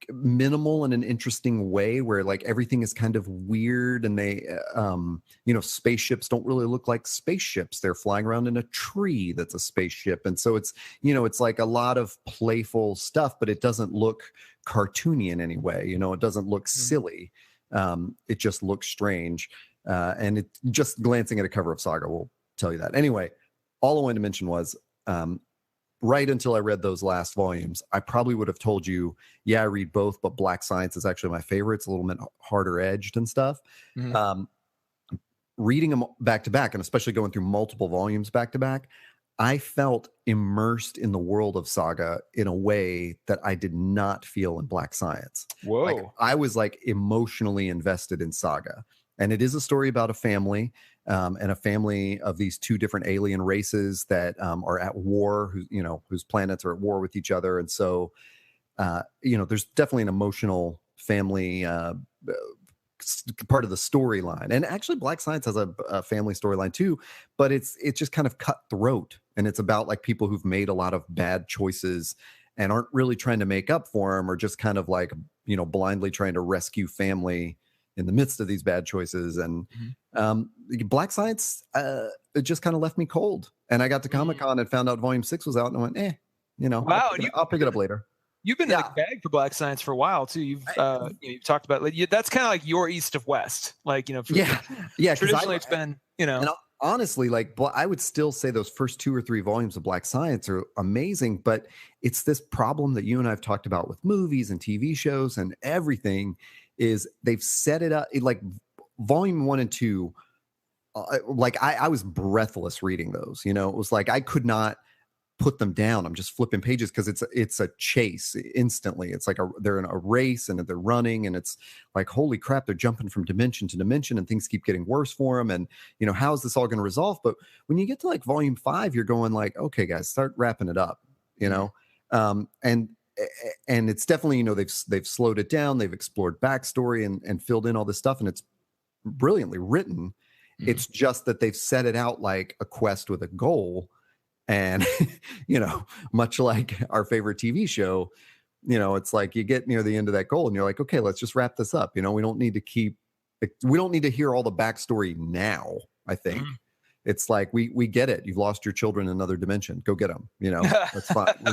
minimal in an interesting way, where everything is kind of weird, and they spaceships don't really look like spaceships. They're flying around in a tree that's a spaceship, and so it's it's like a lot of playful stuff, but it doesn't look cartoony in any way. You know, it doesn't look silly. It just looks strange. And it just glancing at a cover of Saga will tell you that. Anyway, all I wanted to mention was right until I read those last volumes, I probably would have told you, yeah, I read both, but Black Science is actually my favorite. It's a little bit harder edged and stuff. Reading them back to back, and especially going through multiple volumes back to back, I felt immersed in the world of Saga in a way that I did not feel in Black Science. Whoa. Like, I was like emotionally invested in Saga. And it is a story about a family, and a family of these two different alien races that are at war, whose planets are at war with each other. And so, there's definitely an emotional family part of the storyline. And actually Black Science has a family storyline too, but it's just kind of cutthroat, and it's about like people who've made a lot of bad choices and aren't really trying to make up for them, or just kind of like, blindly trying to rescue family in the midst of these bad choices. And Black Science, it just kind of left me cold. And I got to Comic-Con and found out volume 6 was out, and I went, wow, I'll pick it up later. You've been in the bag for Black Science for a while too. You've talked about, like, that's kind of like your East of West, like, Traditionally, it's been, And honestly, like, I would still say those first 2 or 3 volumes of Black Science are amazing, but it's this problem that you and I have talked about with movies and TV shows and everything, is they've set it up like volume 1 and 2. Like I was breathless reading those. It was like I could not put them down. I'm just flipping pages because it's a chase instantly. It's like they're in a race and they're running, and it's like, holy crap, they're jumping from dimension to dimension, and things keep getting worse for them. And how is this all going to resolve? But when you get to like volume 5, you're going like, okay, guys, start wrapping it up. And it's definitely, they've slowed it down. They've explored backstory and filled in all this stuff, and it's brilliantly written. It's just that they've set it out like a quest with a goal. And, much like our favorite TV show, it's like you get near the end of that goal and you're like, okay, let's just wrap this up. We don't need to hear all the backstory now, I think. It's like, we get it. You've lost your children in another dimension. Go get them. That's fine. We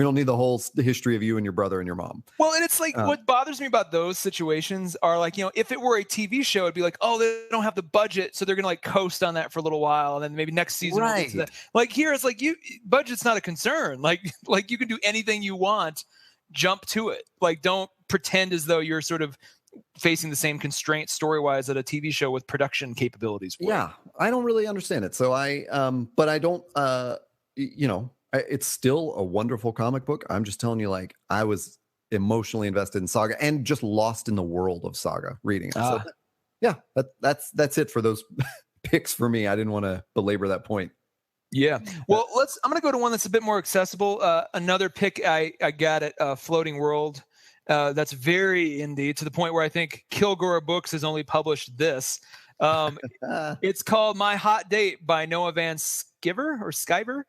don't need the whole history of you and your brother and your mom. Well, and it's like, what bothers me about those situations are like, if it were a TV show, it'd be like, oh, they don't have the budget, so they're gonna like coast on that for a little while, and then maybe next season. Right. Like here, it's like budget's not a concern. Like you can do anything you want, jump to it. Like, don't pretend as though you're sort of facing the same constraints story-wise that a TV show with production capabilities would. Yeah, I don't really understand it. So but I don't, it's still a wonderful comic book. I'm just telling you, like, I was emotionally invested in Saga and just lost in the world of Saga reading it. So yeah, that's it for those picks for me. I didn't want to belabor that point. Yeah. Well, I'm going to go to one that's a bit more accessible. Another pick I got at Floating World. That's very indie, to the point where I think Kilgore Books has only published this. It's called My Hot Date by Noah Van Sciver.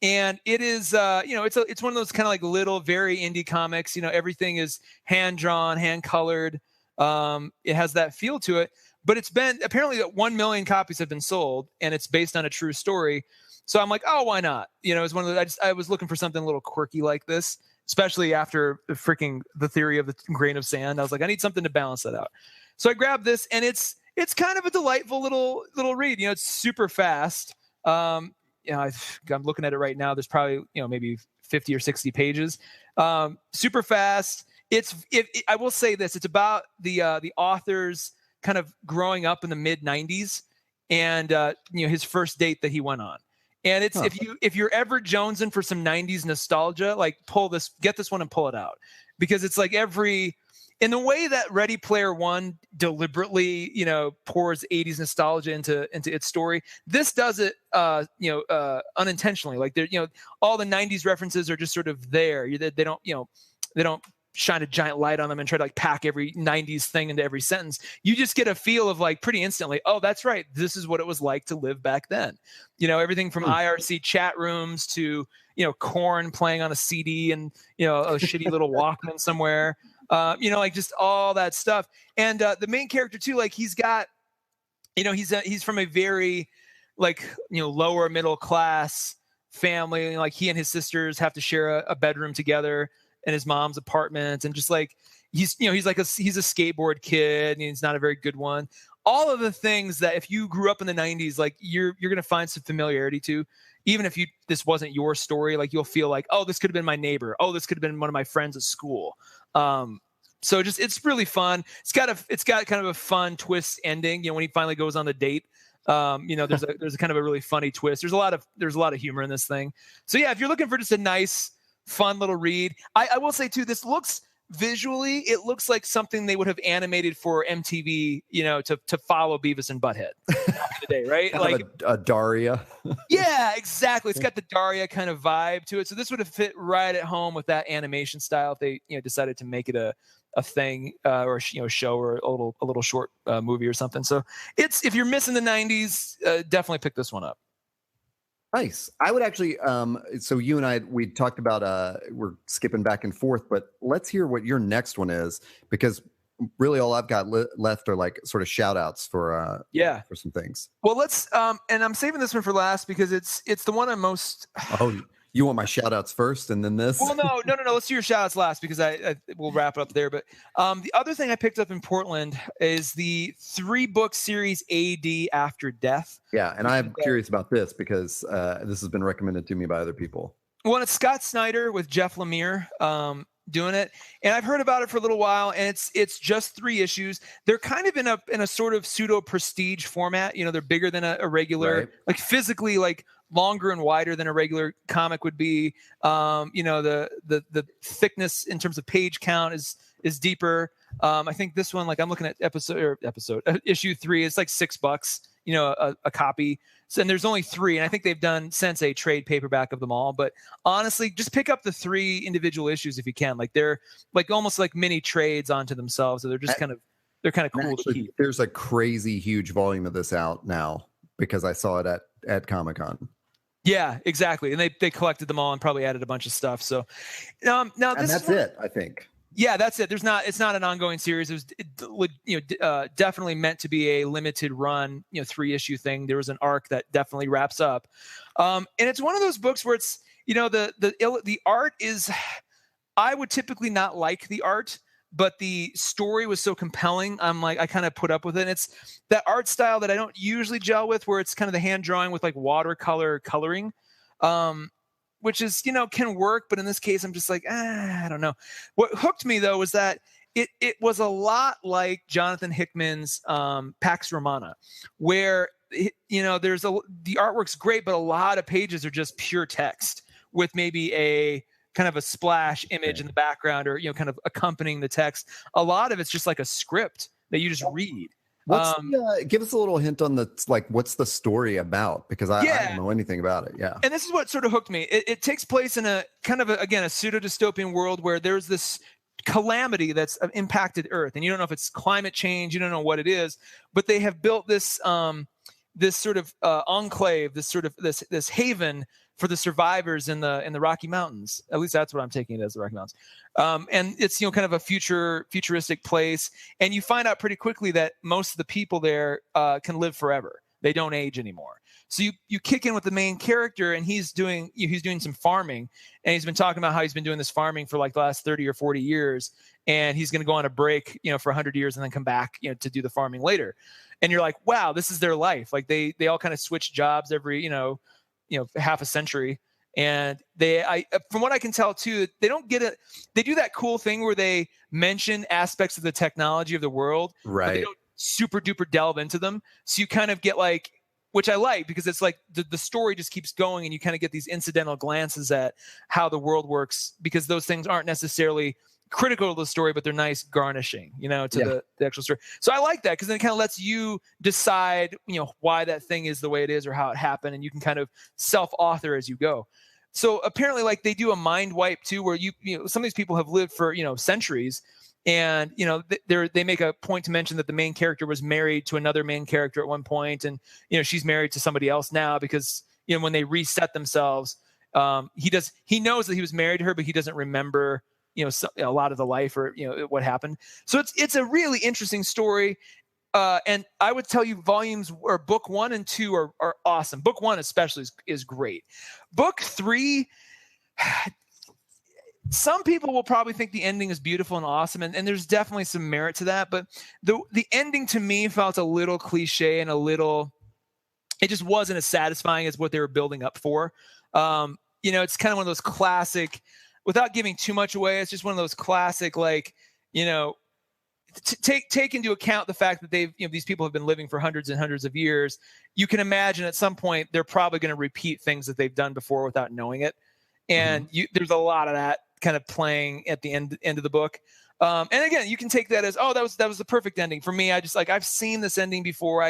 And it is, it's one of those kind of like little, very indie comics. Everything is hand-drawn, hand-colored. It has that feel to it. But it's been, apparently 1 million copies have been sold, and it's based on a true story. So I'm like, oh, why not? It's one of those, I was looking for something a little quirky like this, especially after the theory of the grain of sand. I was like, I need something to balance that out. So I grabbed this, and it's kind of a delightful little read. It's super fast. I'm looking at it right now. There's probably, maybe 50 or 60 pages. Super fast. I will say this, it's about the author's kind of growing up in the mid 90s and, his first date that he went on. And it's, if you're ever jonesing for some 90s nostalgia, like get this one and pull it out, because it's like in the way that Ready Player One deliberately, pours 80s nostalgia into its story, this does it, unintentionally. Like all the 90s references are just sort of there. They don't shine a giant light on them and try to like pack every 90s thing into every sentence. You just get a feel of like pretty instantly, oh, that's right, this is what it was like to live back then. Everything from IRC chat rooms to Korn playing on a CD and a shitty little Walkman somewhere, like just all that stuff. And the main character too, like he's got he's from a very like lower middle class family. Like he and his sisters have to share a bedroom together. and his mom's apartment, and just like he's a skateboard kid, and he's not a very good one. All of the things that if you grew up in the 90s, like you're going to find some familiarity to, even if this wasn't your story, like you'll feel like, oh, this could have been my neighbor. Oh, this could have been one of my friends at school. So it's really fun. It's got kind of a fun twist ending. When he finally goes on the date, there's a kind of a really funny twist. There's a lot of humor in this thing. So yeah, if you're looking for just a nice, fun little read, I will say too, this looks visually, it looks like something they would have animated for MTV, to follow Beavis and Butthead back in the day, right? Like a Daria. Yeah, exactly. It's got the Daria kind of vibe to it. So this would have fit right at home with that animation style if they, decided to make it a thing or show or a little short movie or something. So if you're missing the 90s, definitely pick this one up. Nice. I would actually, so you and I, we talked about, we're skipping back and forth, but let's hear what your next one is, because really all I've got left are like sort of shout outs for some things. Well, let's, and I'm saving this one for last because it's the one I'm most. Oh, you want my shout outs first and then this? Well, no. Let's do your shout outs last because I will wrap it up there. But the other thing I picked up in Portland is the 3-book series AD After Death. Yeah. And I'm curious about this because this has been recommended to me by other people. Well, it's Scott Snyder with Jeff Lemire doing it. And I've heard about it for a little while, and it's just 3 issues. They're kind of in a sort of pseudo prestige format. They're bigger than a regular, right, like physically, like longer and wider than a regular comic would be. The thickness in terms of page count is deeper. I think this one, like I'm looking at issue 3, it's like $6, a copy. So, and there's only 3, and I think they've done since a trade paperback of them all. But honestly, just pick up the 3 individual issues if you can. Like they're like almost like mini trades onto themselves. So they're just kind of cool to keep. There's a crazy huge volume of this out now because I saw it at Comic-Con. Yeah, exactly. And they collected them all and probably added a bunch of stuff. So now that's it, I think. Yeah, that's it. It's not an ongoing series. It was definitely meant to be a limited run, 3-issue thing. There was an arc that definitely wraps up. And it's one of those books where it's, the art is, I would typically not like the art, but the story was so compelling. I'm like, I kind of put up with it. And it's that art style that I don't usually gel with, where it's kind of the hand drawing with like watercolor coloring, which is, can work. But in this case, I'm just like, I don't know. What hooked me though was that it was a lot Jonathan Hickman's Pax Romana, where the artwork's great, but a lot of pages are just pure text with maybe a kind of a splash image in the background or, kind of accompanying the text. A lot of it's just like a script that you just read. Give us a little hint on what's the story about? Because I don't know anything about it. Yeah. And this is what sort of hooked me. It takes place in a kind of a pseudo dystopian world where there's this calamity that's impacted Earth. And you don't know if it's climate change. You don't know what it is, but they have built this, this sort of enclave, this haven for the survivors in the Rocky Mountains. At least that's what I'm taking it as, the Rocky Mountains. And it's, kind of a futuristic place. And you find out pretty quickly that most of the people there can live forever. They don't age anymore. So you kick in with the main character, and he's doing some farming, and he's been talking about how he's been doing this farming for like the last 30 or 40 years. And he's going to go on a break, for 100 years and then come back, to do the farming later. And you're like, wow, this is their life. Like they all kind of switch jobs every, half a century. And from what I can tell too, they don't get it. They do that cool thing where they mention aspects of the technology of the world, right? But they don't super duper delve into them. So you kind of get like, which I like, because it's like the story just keeps going, and you kind of get these incidental glances at how the world works, because those things aren't necessarily critical to the story, but they're nice garnishing, to the actual story. So I like that, because then it kind of lets you decide, why that thing is the way it is or how it happened, and you can kind of self-author as you go. So apparently, like, they do a mind wipe too, where some of these people have lived for centuries, and they make a point to mention that the main character was married to another main character at one point, and she's married to somebody else now, because when they reset themselves, he knows that he was married to her, but he doesn't remember a lot of the life or what happened. So it's a really interesting story, and I would tell you volumes or book 1 and 2 are awesome. Book 1 especially is great. Book 3, some people will probably think the ending is beautiful and awesome, and there's definitely some merit to that. But the ending to me felt a little cliche and it just wasn't as satisfying as what they were building up for. It's kind of one of those classic, without giving too much away, it's just one of those classic, like, take into account the fact that these people have been living for hundreds and hundreds of years. You can imagine at some point they're probably going to repeat things that they've done before without knowing it. And there's a lot of that kind of playing at the end of the book. And again, you can take that as, oh, that was the perfect ending for me. I just, like, I've seen this ending before.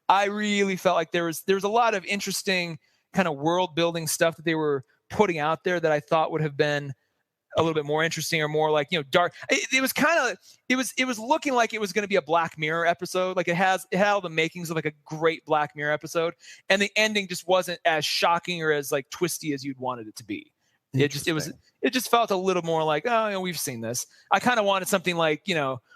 I really felt like there's a lot of interesting kind of world building stuff that they were putting out there that I thought would have been a little bit more interesting, or more like, dark. It was looking like it was going to be a Black Mirror episode. Like, it had all the makings of like a great Black Mirror episode, and the ending just wasn't as shocking or as like twisty as you'd wanted it to be. It just felt a little more like, oh, we've seen this. I kind of wanted something like,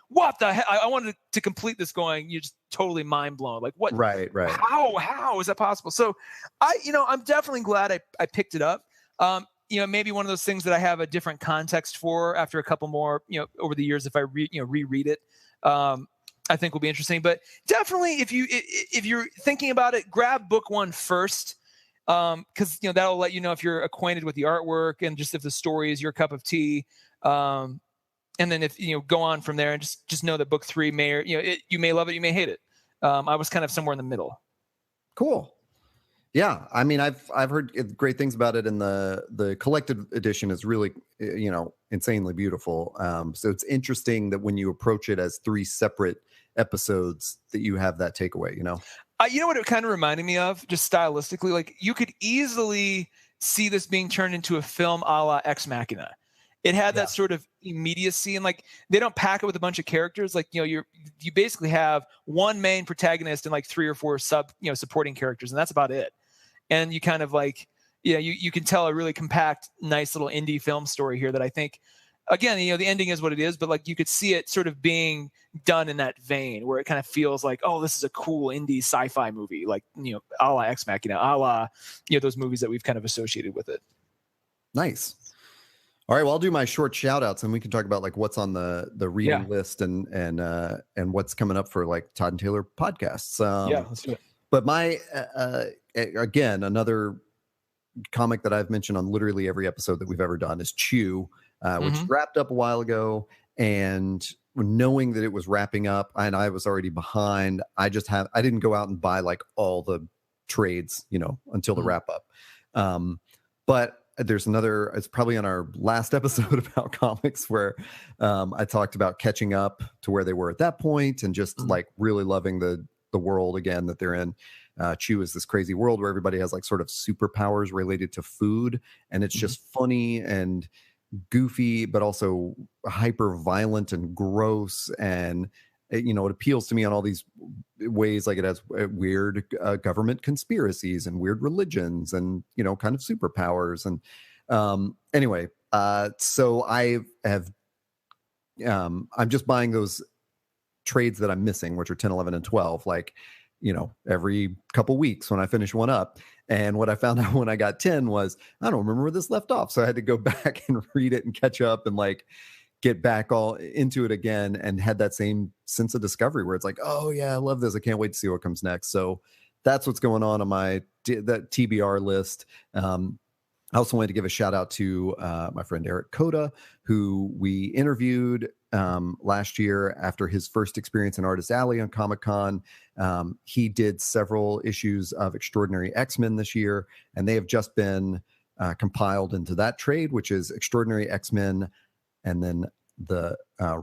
what the heck? I wanted to complete this going, you're just totally mind blown. Like, what? Right. How is that possible? So I'm definitely glad I picked it up. Maybe one of those things that I have a different context for after a couple more, over the years, if I reread it, I think will be interesting. But definitely, if you're thinking about it, grab book 1 first. Because that'll let you know if you're acquainted with the artwork and just if the story is your cup of tea. And then if go on from there, and just know that book 3 you may love it, you may hate it. I was kind of somewhere in the middle. Cool. Yeah, I mean, I've heard great things about it, and the collected edition is really insanely beautiful. So it's interesting that when you approach it as 3 separate episodes, that you have that takeaway. You know what it kind of reminded me of, just stylistically? Like, you could easily see this being turned into a film a la Ex Machina. It had that sort of immediacy, and like, they don't pack it with a bunch of characters. Like, you basically have one main protagonist and like 3 or 4 supporting characters, and that's about it. And you kind of like, you can tell a really compact, nice little indie film story here that I think, again, the ending is what it is, but like, you could see it sort of being done in that vein where it kind of feels like, oh, this is a cool indie sci-fi movie, like, a la Ex Machina, a la, those movies that we've kind of associated with it. Nice. All right. Well, I'll do my short shout outs, and we can talk about like what's on the reading list and what's coming up for like Todd and Taylor podcasts. Let's do it. But my, again, another comic that I've mentioned on literally every episode that we've ever done is Chew, which wrapped up a while ago. And knowing that it was wrapping up and I was already behind, I didn't go out and buy like all the trades, until the wrap up. But there's it's probably on our last episode about comics where I talked about catching up to where they were at that point and just like really loving the world again that they're in. Chew is this crazy world where everybody has like sort of superpowers related to food, and it's just funny and goofy, but also hyper violent and gross. And it appeals to me on all these ways. Like, it has weird government conspiracies and weird religions and, kind of superpowers. And anyway, so I have, I'm just buying those trades that I'm missing, which are 10, 11, and 12, like, every couple weeks when I finish one up. And what I found out when I got 10 was, I don't remember where this left off. So I had to go back and read it and catch up and like get back all into it again, and had that same sense of discovery where it's like, oh yeah, I love this. I can't wait to see what comes next. So that's what's going on my that TBR list. I also wanted to give a shout out to my friend Eric Coda, who we interviewed last year after his first experience in Artist Alley on Comic-Con. He did several issues of Extraordinary X-Men this year, and they have just been compiled into that trade, which is Extraordinary X-Men and then the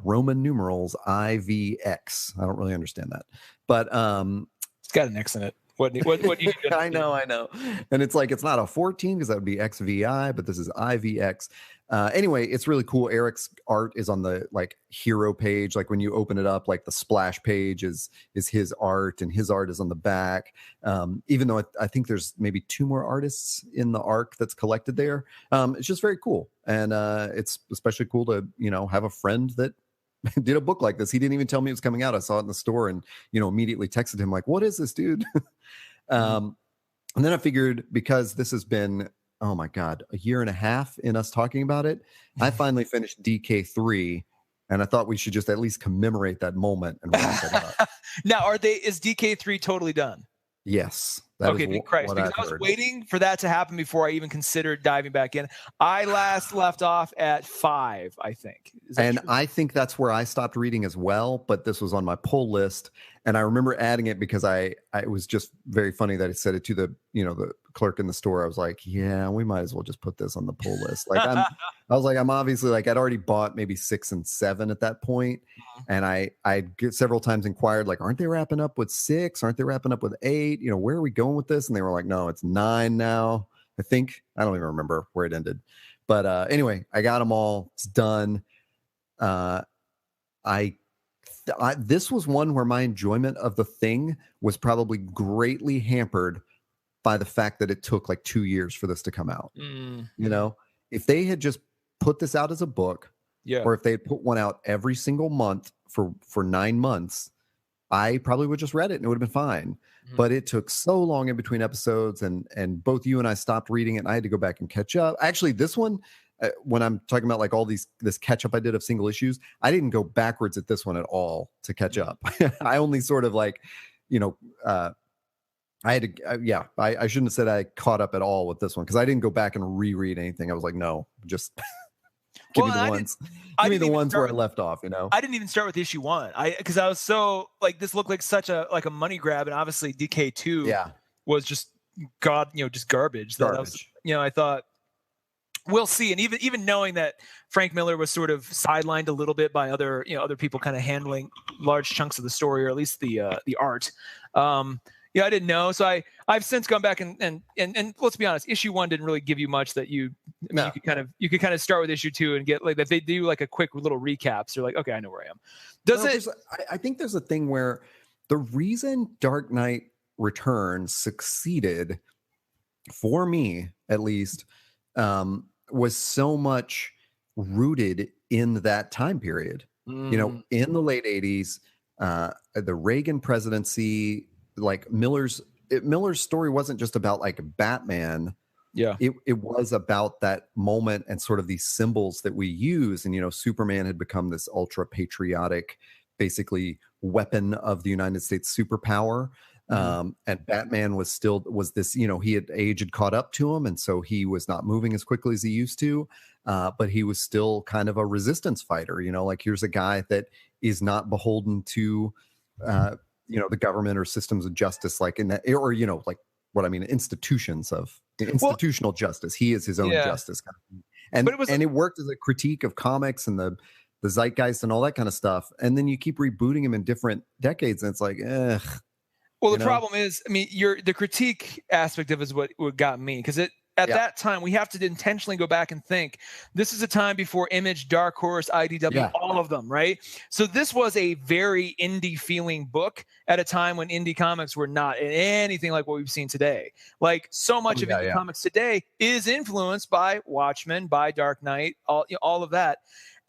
Roman numerals IVX. I don't really understand that, but it's got an X in it. What you I know. And it's like, it's not a 14 because that would be XVI, but this is IVX. Anyway, it's really cool. Eric's art is on the like hero page. Like when you open it up, like the splash page is his art, and his art is on the back. Even though I think there's maybe 2 more artists in the arc that's collected there. It's just very cool. And it's especially cool to, have a friend that did a book like this. He didn't even tell me it was coming out. I saw it in the store and, immediately texted him like, what is this, dude? And then I figured, because this has been oh my God, a year and a half in us talking about it. I finally finished DK3, and I thought we should just at least commemorate that moment and wrap it up. Now, is DK3 totally done? Yes. Okay, big Christ, what because I've I was heard. waiting for that to happen before I even considered diving back in. I last left off at 5, I think. And true? I think that's where I stopped reading as well, but this was on my pull list. And I remember adding it because it was just very funny that I said it to the clerk in the store. I was like, yeah, we might as well just put this on the pull list. Like I'm obviously like, I'd already bought maybe 6 and 7 at that point. And I'd several times inquired, like, aren't they wrapping up with 6? Aren't they wrapping up with 8? Where are we going with this? And they were like, no, it's 9 now. I think, I don't even remember where it ended. But anyway, I got them all. It's done. This was one where my enjoyment of the thing was probably greatly hampered by the fact that it took like 2 years for this to come out. If they had just put this out as a book, or if they had put one out every single month for 9 months, I probably would just read it and it would have been fine. But it took so long in between episodes, and both you and I stopped reading it, and I had to go back and catch up. Actually, this one, when I'm talking about like all this catch up I did of single issues, I didn't go backwards at this one at all to catch up. I only sort of like, I had to, I shouldn't have said I caught up at all with this one, because I didn't go back and reread anything. I was like, no, just give me the ones. Give me the ones where I left off. I didn't even start with issue 1. Because I was so like, this looked like such a money grab, and obviously DK2 was just just garbage. I thought, we'll see. And even knowing that Frank Miller was sort of sidelined a little bit by other people kind of handling large chunks of the story, or at least the art. I didn't know. So I've since gone back and let's be honest, issue 1 didn't really give you much that you could kind of start with issue 2 and get like that. They do like a quick little recaps. You're like, okay, I know where I am. I think there's a thing where the reason Dark Knight Returns succeeded, for me at least, was so much rooted in that time period. In the late 80s, the Reagan presidency, like Miller's story wasn't just about like Batman. It was about that moment and sort of these symbols that we use. And Superman had become this ultra patriotic, basically, weapon of the United States superpower. And Batman was this, age had caught up to him, and so he was not moving as quickly as he used to, but he was still kind of a resistance fighter. Like, here's a guy that is not beholden to the government or systems of justice, like in that, or like what I mean, institutional justice. He is his own justice kind of thing. And it worked as a critique of comics and the zeitgeist and all that kind of stuff. And then you keep rebooting him in different decades, and it's like, ugh. Well, the problem is, the critique aspect of it is what got me, because at that time, we have to intentionally go back and think, this is a time before Image, Dark Horse, IDW, all of them, right? So this was a very indie feeling book at a time when indie comics were not anything like what we've seen today. Like, so much of indie comics today is influenced by Watchmen, by Dark Knight, all of that.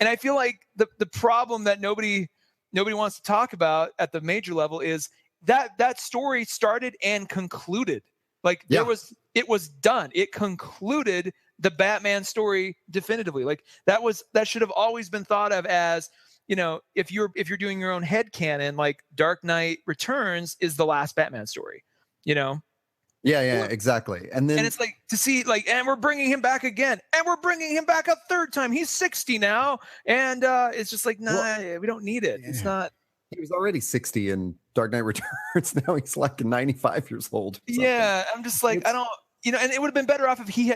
And I feel like the problem that nobody wants to talk about at the major level is that story started and concluded. Like, it was done. It concluded the Batman story definitively. Like, that should have always been thought of as, if you're doing your own headcanon, like Dark Knight Returns is the last Batman story, Yeah, exactly. And it's like to see, like, and we're bringing him back again, and we're bringing him back a third time. He's 60 now, and it's just like, we don't need it. It's not. He was already 60 in Dark Knight Returns. Now he's like 95 years old. Yeah, I'm just like, I don't, and it would have been better off if he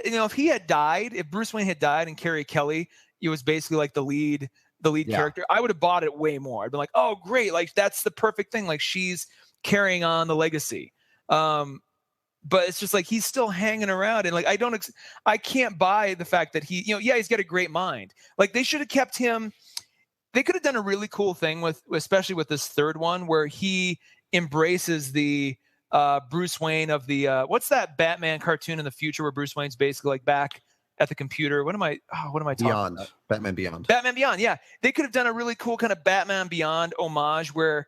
had died, if Bruce Wayne had died and Carrie Kelly, it was basically like the lead character. I would have bought it way more. I'd been like, oh, great, like that's the perfect thing. Like, she's carrying on the legacy. But it's just like he's still hanging around, and like I can't buy the fact that he's got a great mind. Like, they should have kept him. They could have done a really cool thing especially with this third one, where he embraces the Bruce Wayne of the what's that Batman cartoon in the future where Bruce Wayne's basically like back at the computer. What am I talking about? Batman Beyond. Batman Beyond. Yeah. They could have done a really cool kind of Batman Beyond homage where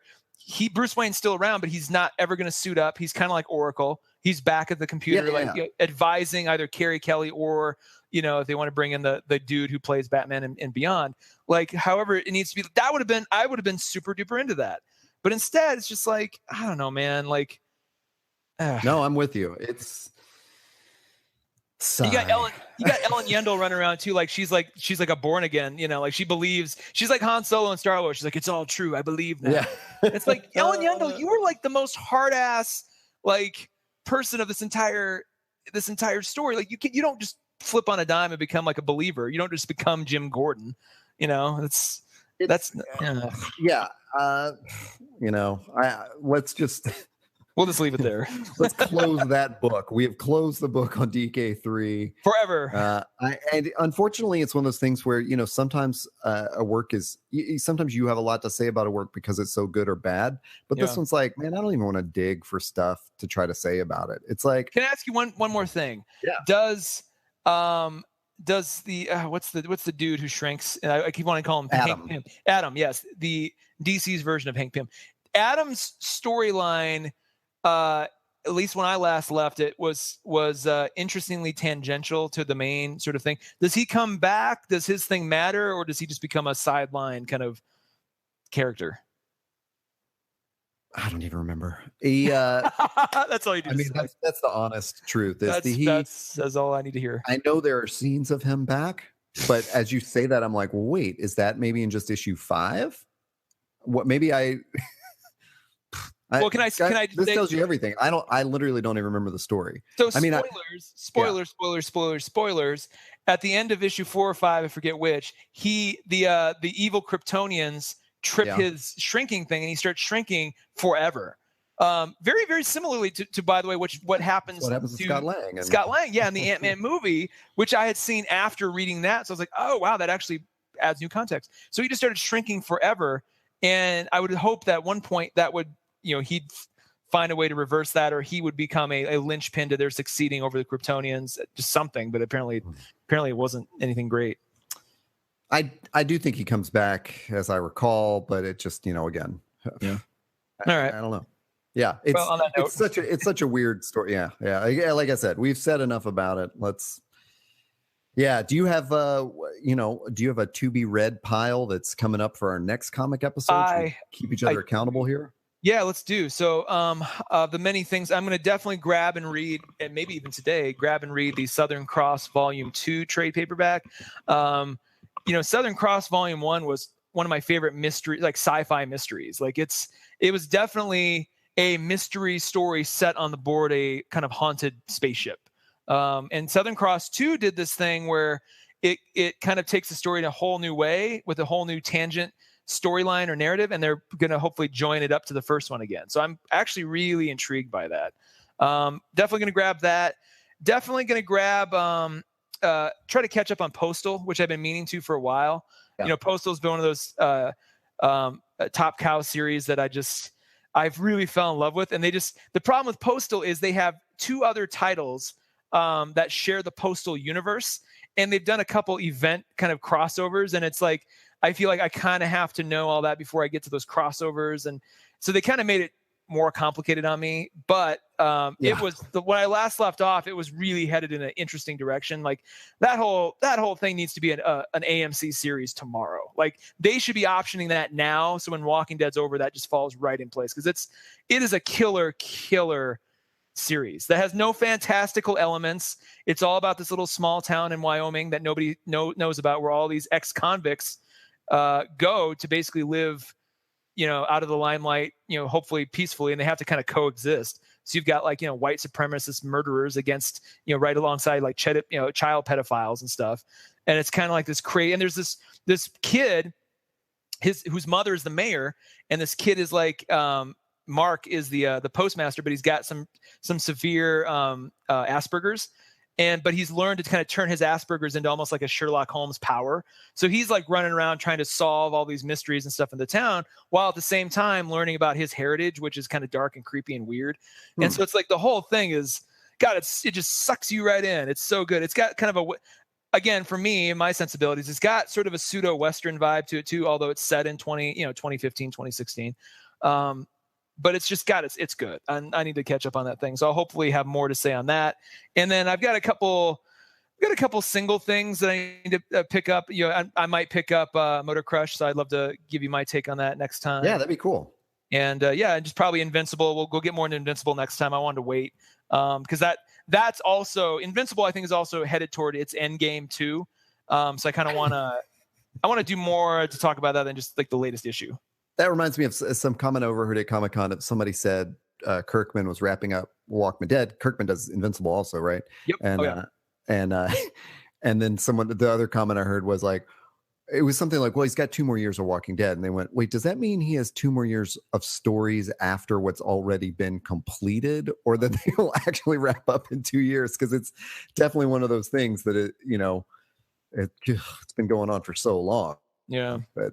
Bruce Wayne's still around, but he's not ever going to suit up. He's kind of like Oracle. He's back at the computer, advising either Carrie Kelly or, if they want to bring in the dude who plays Batman and beyond, like, however it needs to be. I would have been super duper into that. But instead it's just like, I don't know, man. Like, no, I'm with you. It's you got Ellen Yendel running around too. Like she's like a born again, like she believes. She's like Han Solo in Star Wars. She's like, it's all true. I believe now. Yeah. It's like, Ellen Yendel, you were like the most hard ass like person of this entire story. Like you don't just flip on a dime and become like a believer. You don't just become Jim Gordon. Let's just. We'll just leave it there. Let's close that book. We have closed the book on DK3 forever. And unfortunately, it's one of those things where, sometimes a work is, sometimes you have a lot to say about a work because it's so good or bad. But this one's like, man, I don't even want to dig for stuff to try to say about it. It's like, can I ask you one more thing? Yeah. Does the what's the dude who shrinks? I keep wanting to call him Adam. Hank Pym. Adam, yes, the DC's version of Hank Pym. Adam's storyline, at least when I last left it, was interestingly tangential to the main sort of thing. Does he come back? Does his thing matter, or does he just become a sideline kind of character? I don't even remember. That's all you do. I mean, that's the honest truth. That's all I need to hear. I know there are scenes of him back, but as you say that, I'm like, well, wait, is that maybe in just issue 5? What? Maybe well, can I? This tells you everything. I literally don't even remember the story. So spoilers. At the end of issue 4 or 5, I forget which, the evil Kryptonians trip his shrinking thing, and he starts shrinking forever. Very, very similarly to by the way, what happens to Scott Lang? Scott Lang, in the Ant-Man movie, which I had seen after reading that. So I was like, oh wow, that actually adds new context. So he just started shrinking forever, and I would hope that at one point that would, he'd find a way to reverse that, or he would become a linchpin to their succeeding over the Kryptonians, just something. But apparently it wasn't anything great. I do think he comes back, as I recall, but it just, again. Yeah. All right. I don't know. Yeah. It's such a weird story. Yeah. Yeah. Like I said, we've said enough about it. Do you have a to be read pile that's coming up for our next comic episode? Keep each other accountable here. Yeah, let's do. So the many things I'm going to definitely grab and read, and maybe even today, the Southern Cross Volume 2 trade paperback. Southern Cross Volume 1 was one of my favorite mystery, like sci-fi mysteries. Like it was definitely a mystery story set on the board, a kind of haunted spaceship. And Southern Cross 2 did this thing where it kind of takes the story in a whole new way with a whole new tangent storyline or narrative, and they're going to hopefully join it up to the first one again. So I'm actually really intrigued by that. Definitely going to grab that. Definitely going to grab, try to catch up on Postal, which I've been meaning to for a while. Yeah. Postal's been one of those Top Cow series that I've really fell in love with. And the problem with Postal is they have 2 other titles that share the Postal universe, and they've done a couple event kind of crossovers, and it's like, I feel like I kind of have to know all that before I get to those crossovers. And so they kind of made it more complicated on me, but it was when I last left off, it was really headed in an interesting direction. Like that whole thing needs to be an AMC series tomorrow. Like they should be optioning that now. So when Walking Dead's over, that just falls right in place. Cause it is a killer series that has no fantastical elements. It's all about this little small town in Wyoming that nobody knows about, where all these ex-convicts go to basically live, out of the limelight, hopefully peacefully, and they have to kind of coexist. So you've got like, white supremacist murderers against, right alongside like child pedophiles and stuff. And it's kind of like this crazy, and there's this kid, whose mother is the mayor, and this kid is like, Mark is the postmaster, but he's got some severe Asperger's. But he's learned to kind of turn his Asperger's into almost like a Sherlock Holmes power. So he's like running around trying to solve all these mysteries and stuff in the town, while at the same time learning about his heritage, which is kind of dark and creepy and weird. And so it's like the whole thing is, God, it just sucks you right in. It's so good. It's got kind of again, for me, my sensibilities, it's got sort of a pseudo Western vibe to it too, although it's set in 2015, 2016. but it's just it's good. I need to catch up on that thing. So I'll hopefully have more to say on that. And then I've got a couple single things that I need to pick up. I might pick up Motor Crush. So I'd love to give you my take on that next time. Yeah, that'd be cool. And just probably Invincible. We'll go get more into Invincible next time. I wanted to wait because that's also Invincible. I think is also headed toward its end game too. So I kind of want to do more to talk about that than just like the latest issue. That reminds me of some comment I overheard at Comic-Con that somebody said Kirkman was wrapping up Walking Dead. Kirkman does Invincible also, right? Yep. And and then the other comment I heard was like, it was something like, well, he's got 2 more years of Walking Dead. And they went, wait, does that mean he has 2 more years of stories after what's already been completed, or that they will actually wrap up in 2 years? Because it's definitely one of those things that it's been going on for so long. Yeah. But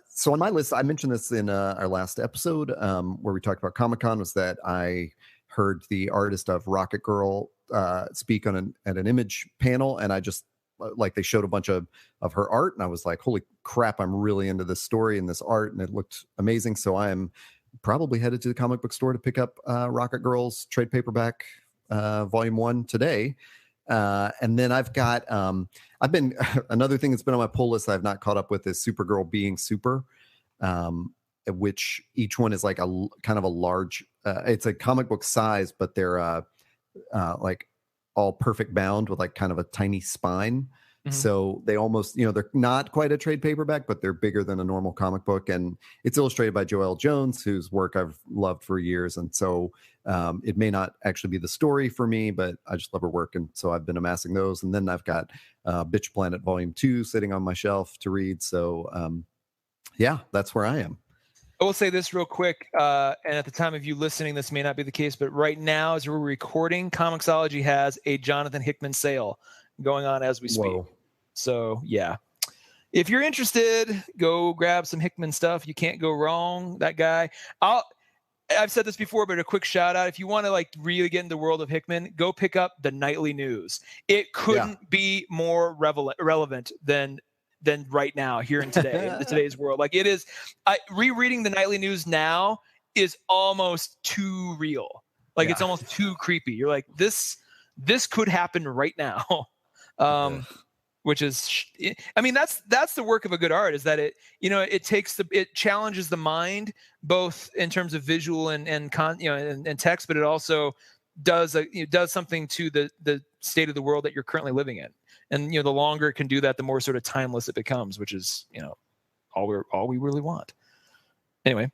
so on my list, I mentioned this in our last episode where we talked about Comic-Con, was that I heard the artist of Rocket Girl speak at an Image panel, and I just they showed a bunch of her art, and I was like, holy crap, I'm really into this story and this art, and it looked amazing. So I am probably headed to the comic book store to pick up Rocket Girl's trade paperback volume 1 today. And then I've got another thing that's been on my pull list I've not caught up with is Supergirl Being Super, which each one is like a kind of a large it's a comic book size, but they're like all perfect bound with like kind of a tiny spine. Mm-hmm. So they almost, they're not quite a trade paperback, but they're bigger than a normal comic book. And it's illustrated by Joelle Jones, whose work I've loved for years. And so it may not actually be the story for me, but I just love her work. And so I've been amassing those. And then I've got Bitch Planet Volume 2 sitting on my shelf to read. So that's where I am. I will say this real quick, and at the time of you listening, this may not be the case, but right now, as we're recording, Comixology has a Jonathan Hickman sale going on as we speak. Whoa. So, yeah. If you're interested, go grab some Hickman stuff. You can't go wrong. That guy. I've said this before, but a quick shout out. If you want to really get into the world of Hickman, go pick up the Nightly News. It couldn't be more relevant than right now here in today's world. It is rereading the Nightly News now is almost too real. It's almost too creepy. You're like, this could happen right now. Which is, that's the work of a good art, is that it challenges the mind, both in terms of visual and text, but it also does something to the state of the world that you're currently living in. And the longer it can do that, the more sort of timeless it becomes, which is all we really want. Anyway,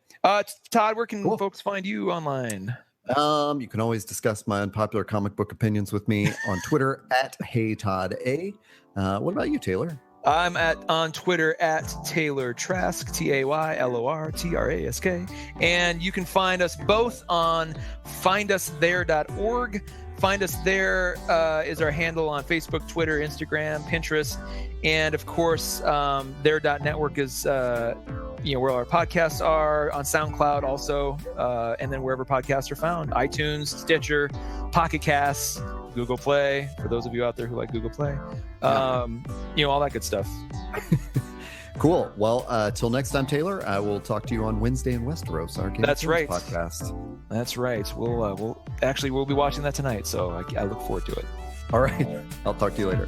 Todd, where can folks find you online? You can always discuss my unpopular comic book opinions with me on Twitter at HeyToddA. What about you, Taylor? I'm on Twitter at Taylor Trask, TaylorTrask, and you can find us both on findusthere.org. Find Us There is our handle on Facebook, Twitter, Instagram, Pinterest, and of course, there.network is where our podcasts are, on SoundCloud also, and then wherever podcasts are found: iTunes, Stitcher, Pocket Casts, Google Play. For those of you out there who like Google Play, all that good stuff. Cool. Well, till next time, Taylor, I will talk to you on Wednesday in Westeros, our Game of Thrones podcast. That's right. We'll be watching that tonight, so I look forward to it. All right. I'll talk to you later.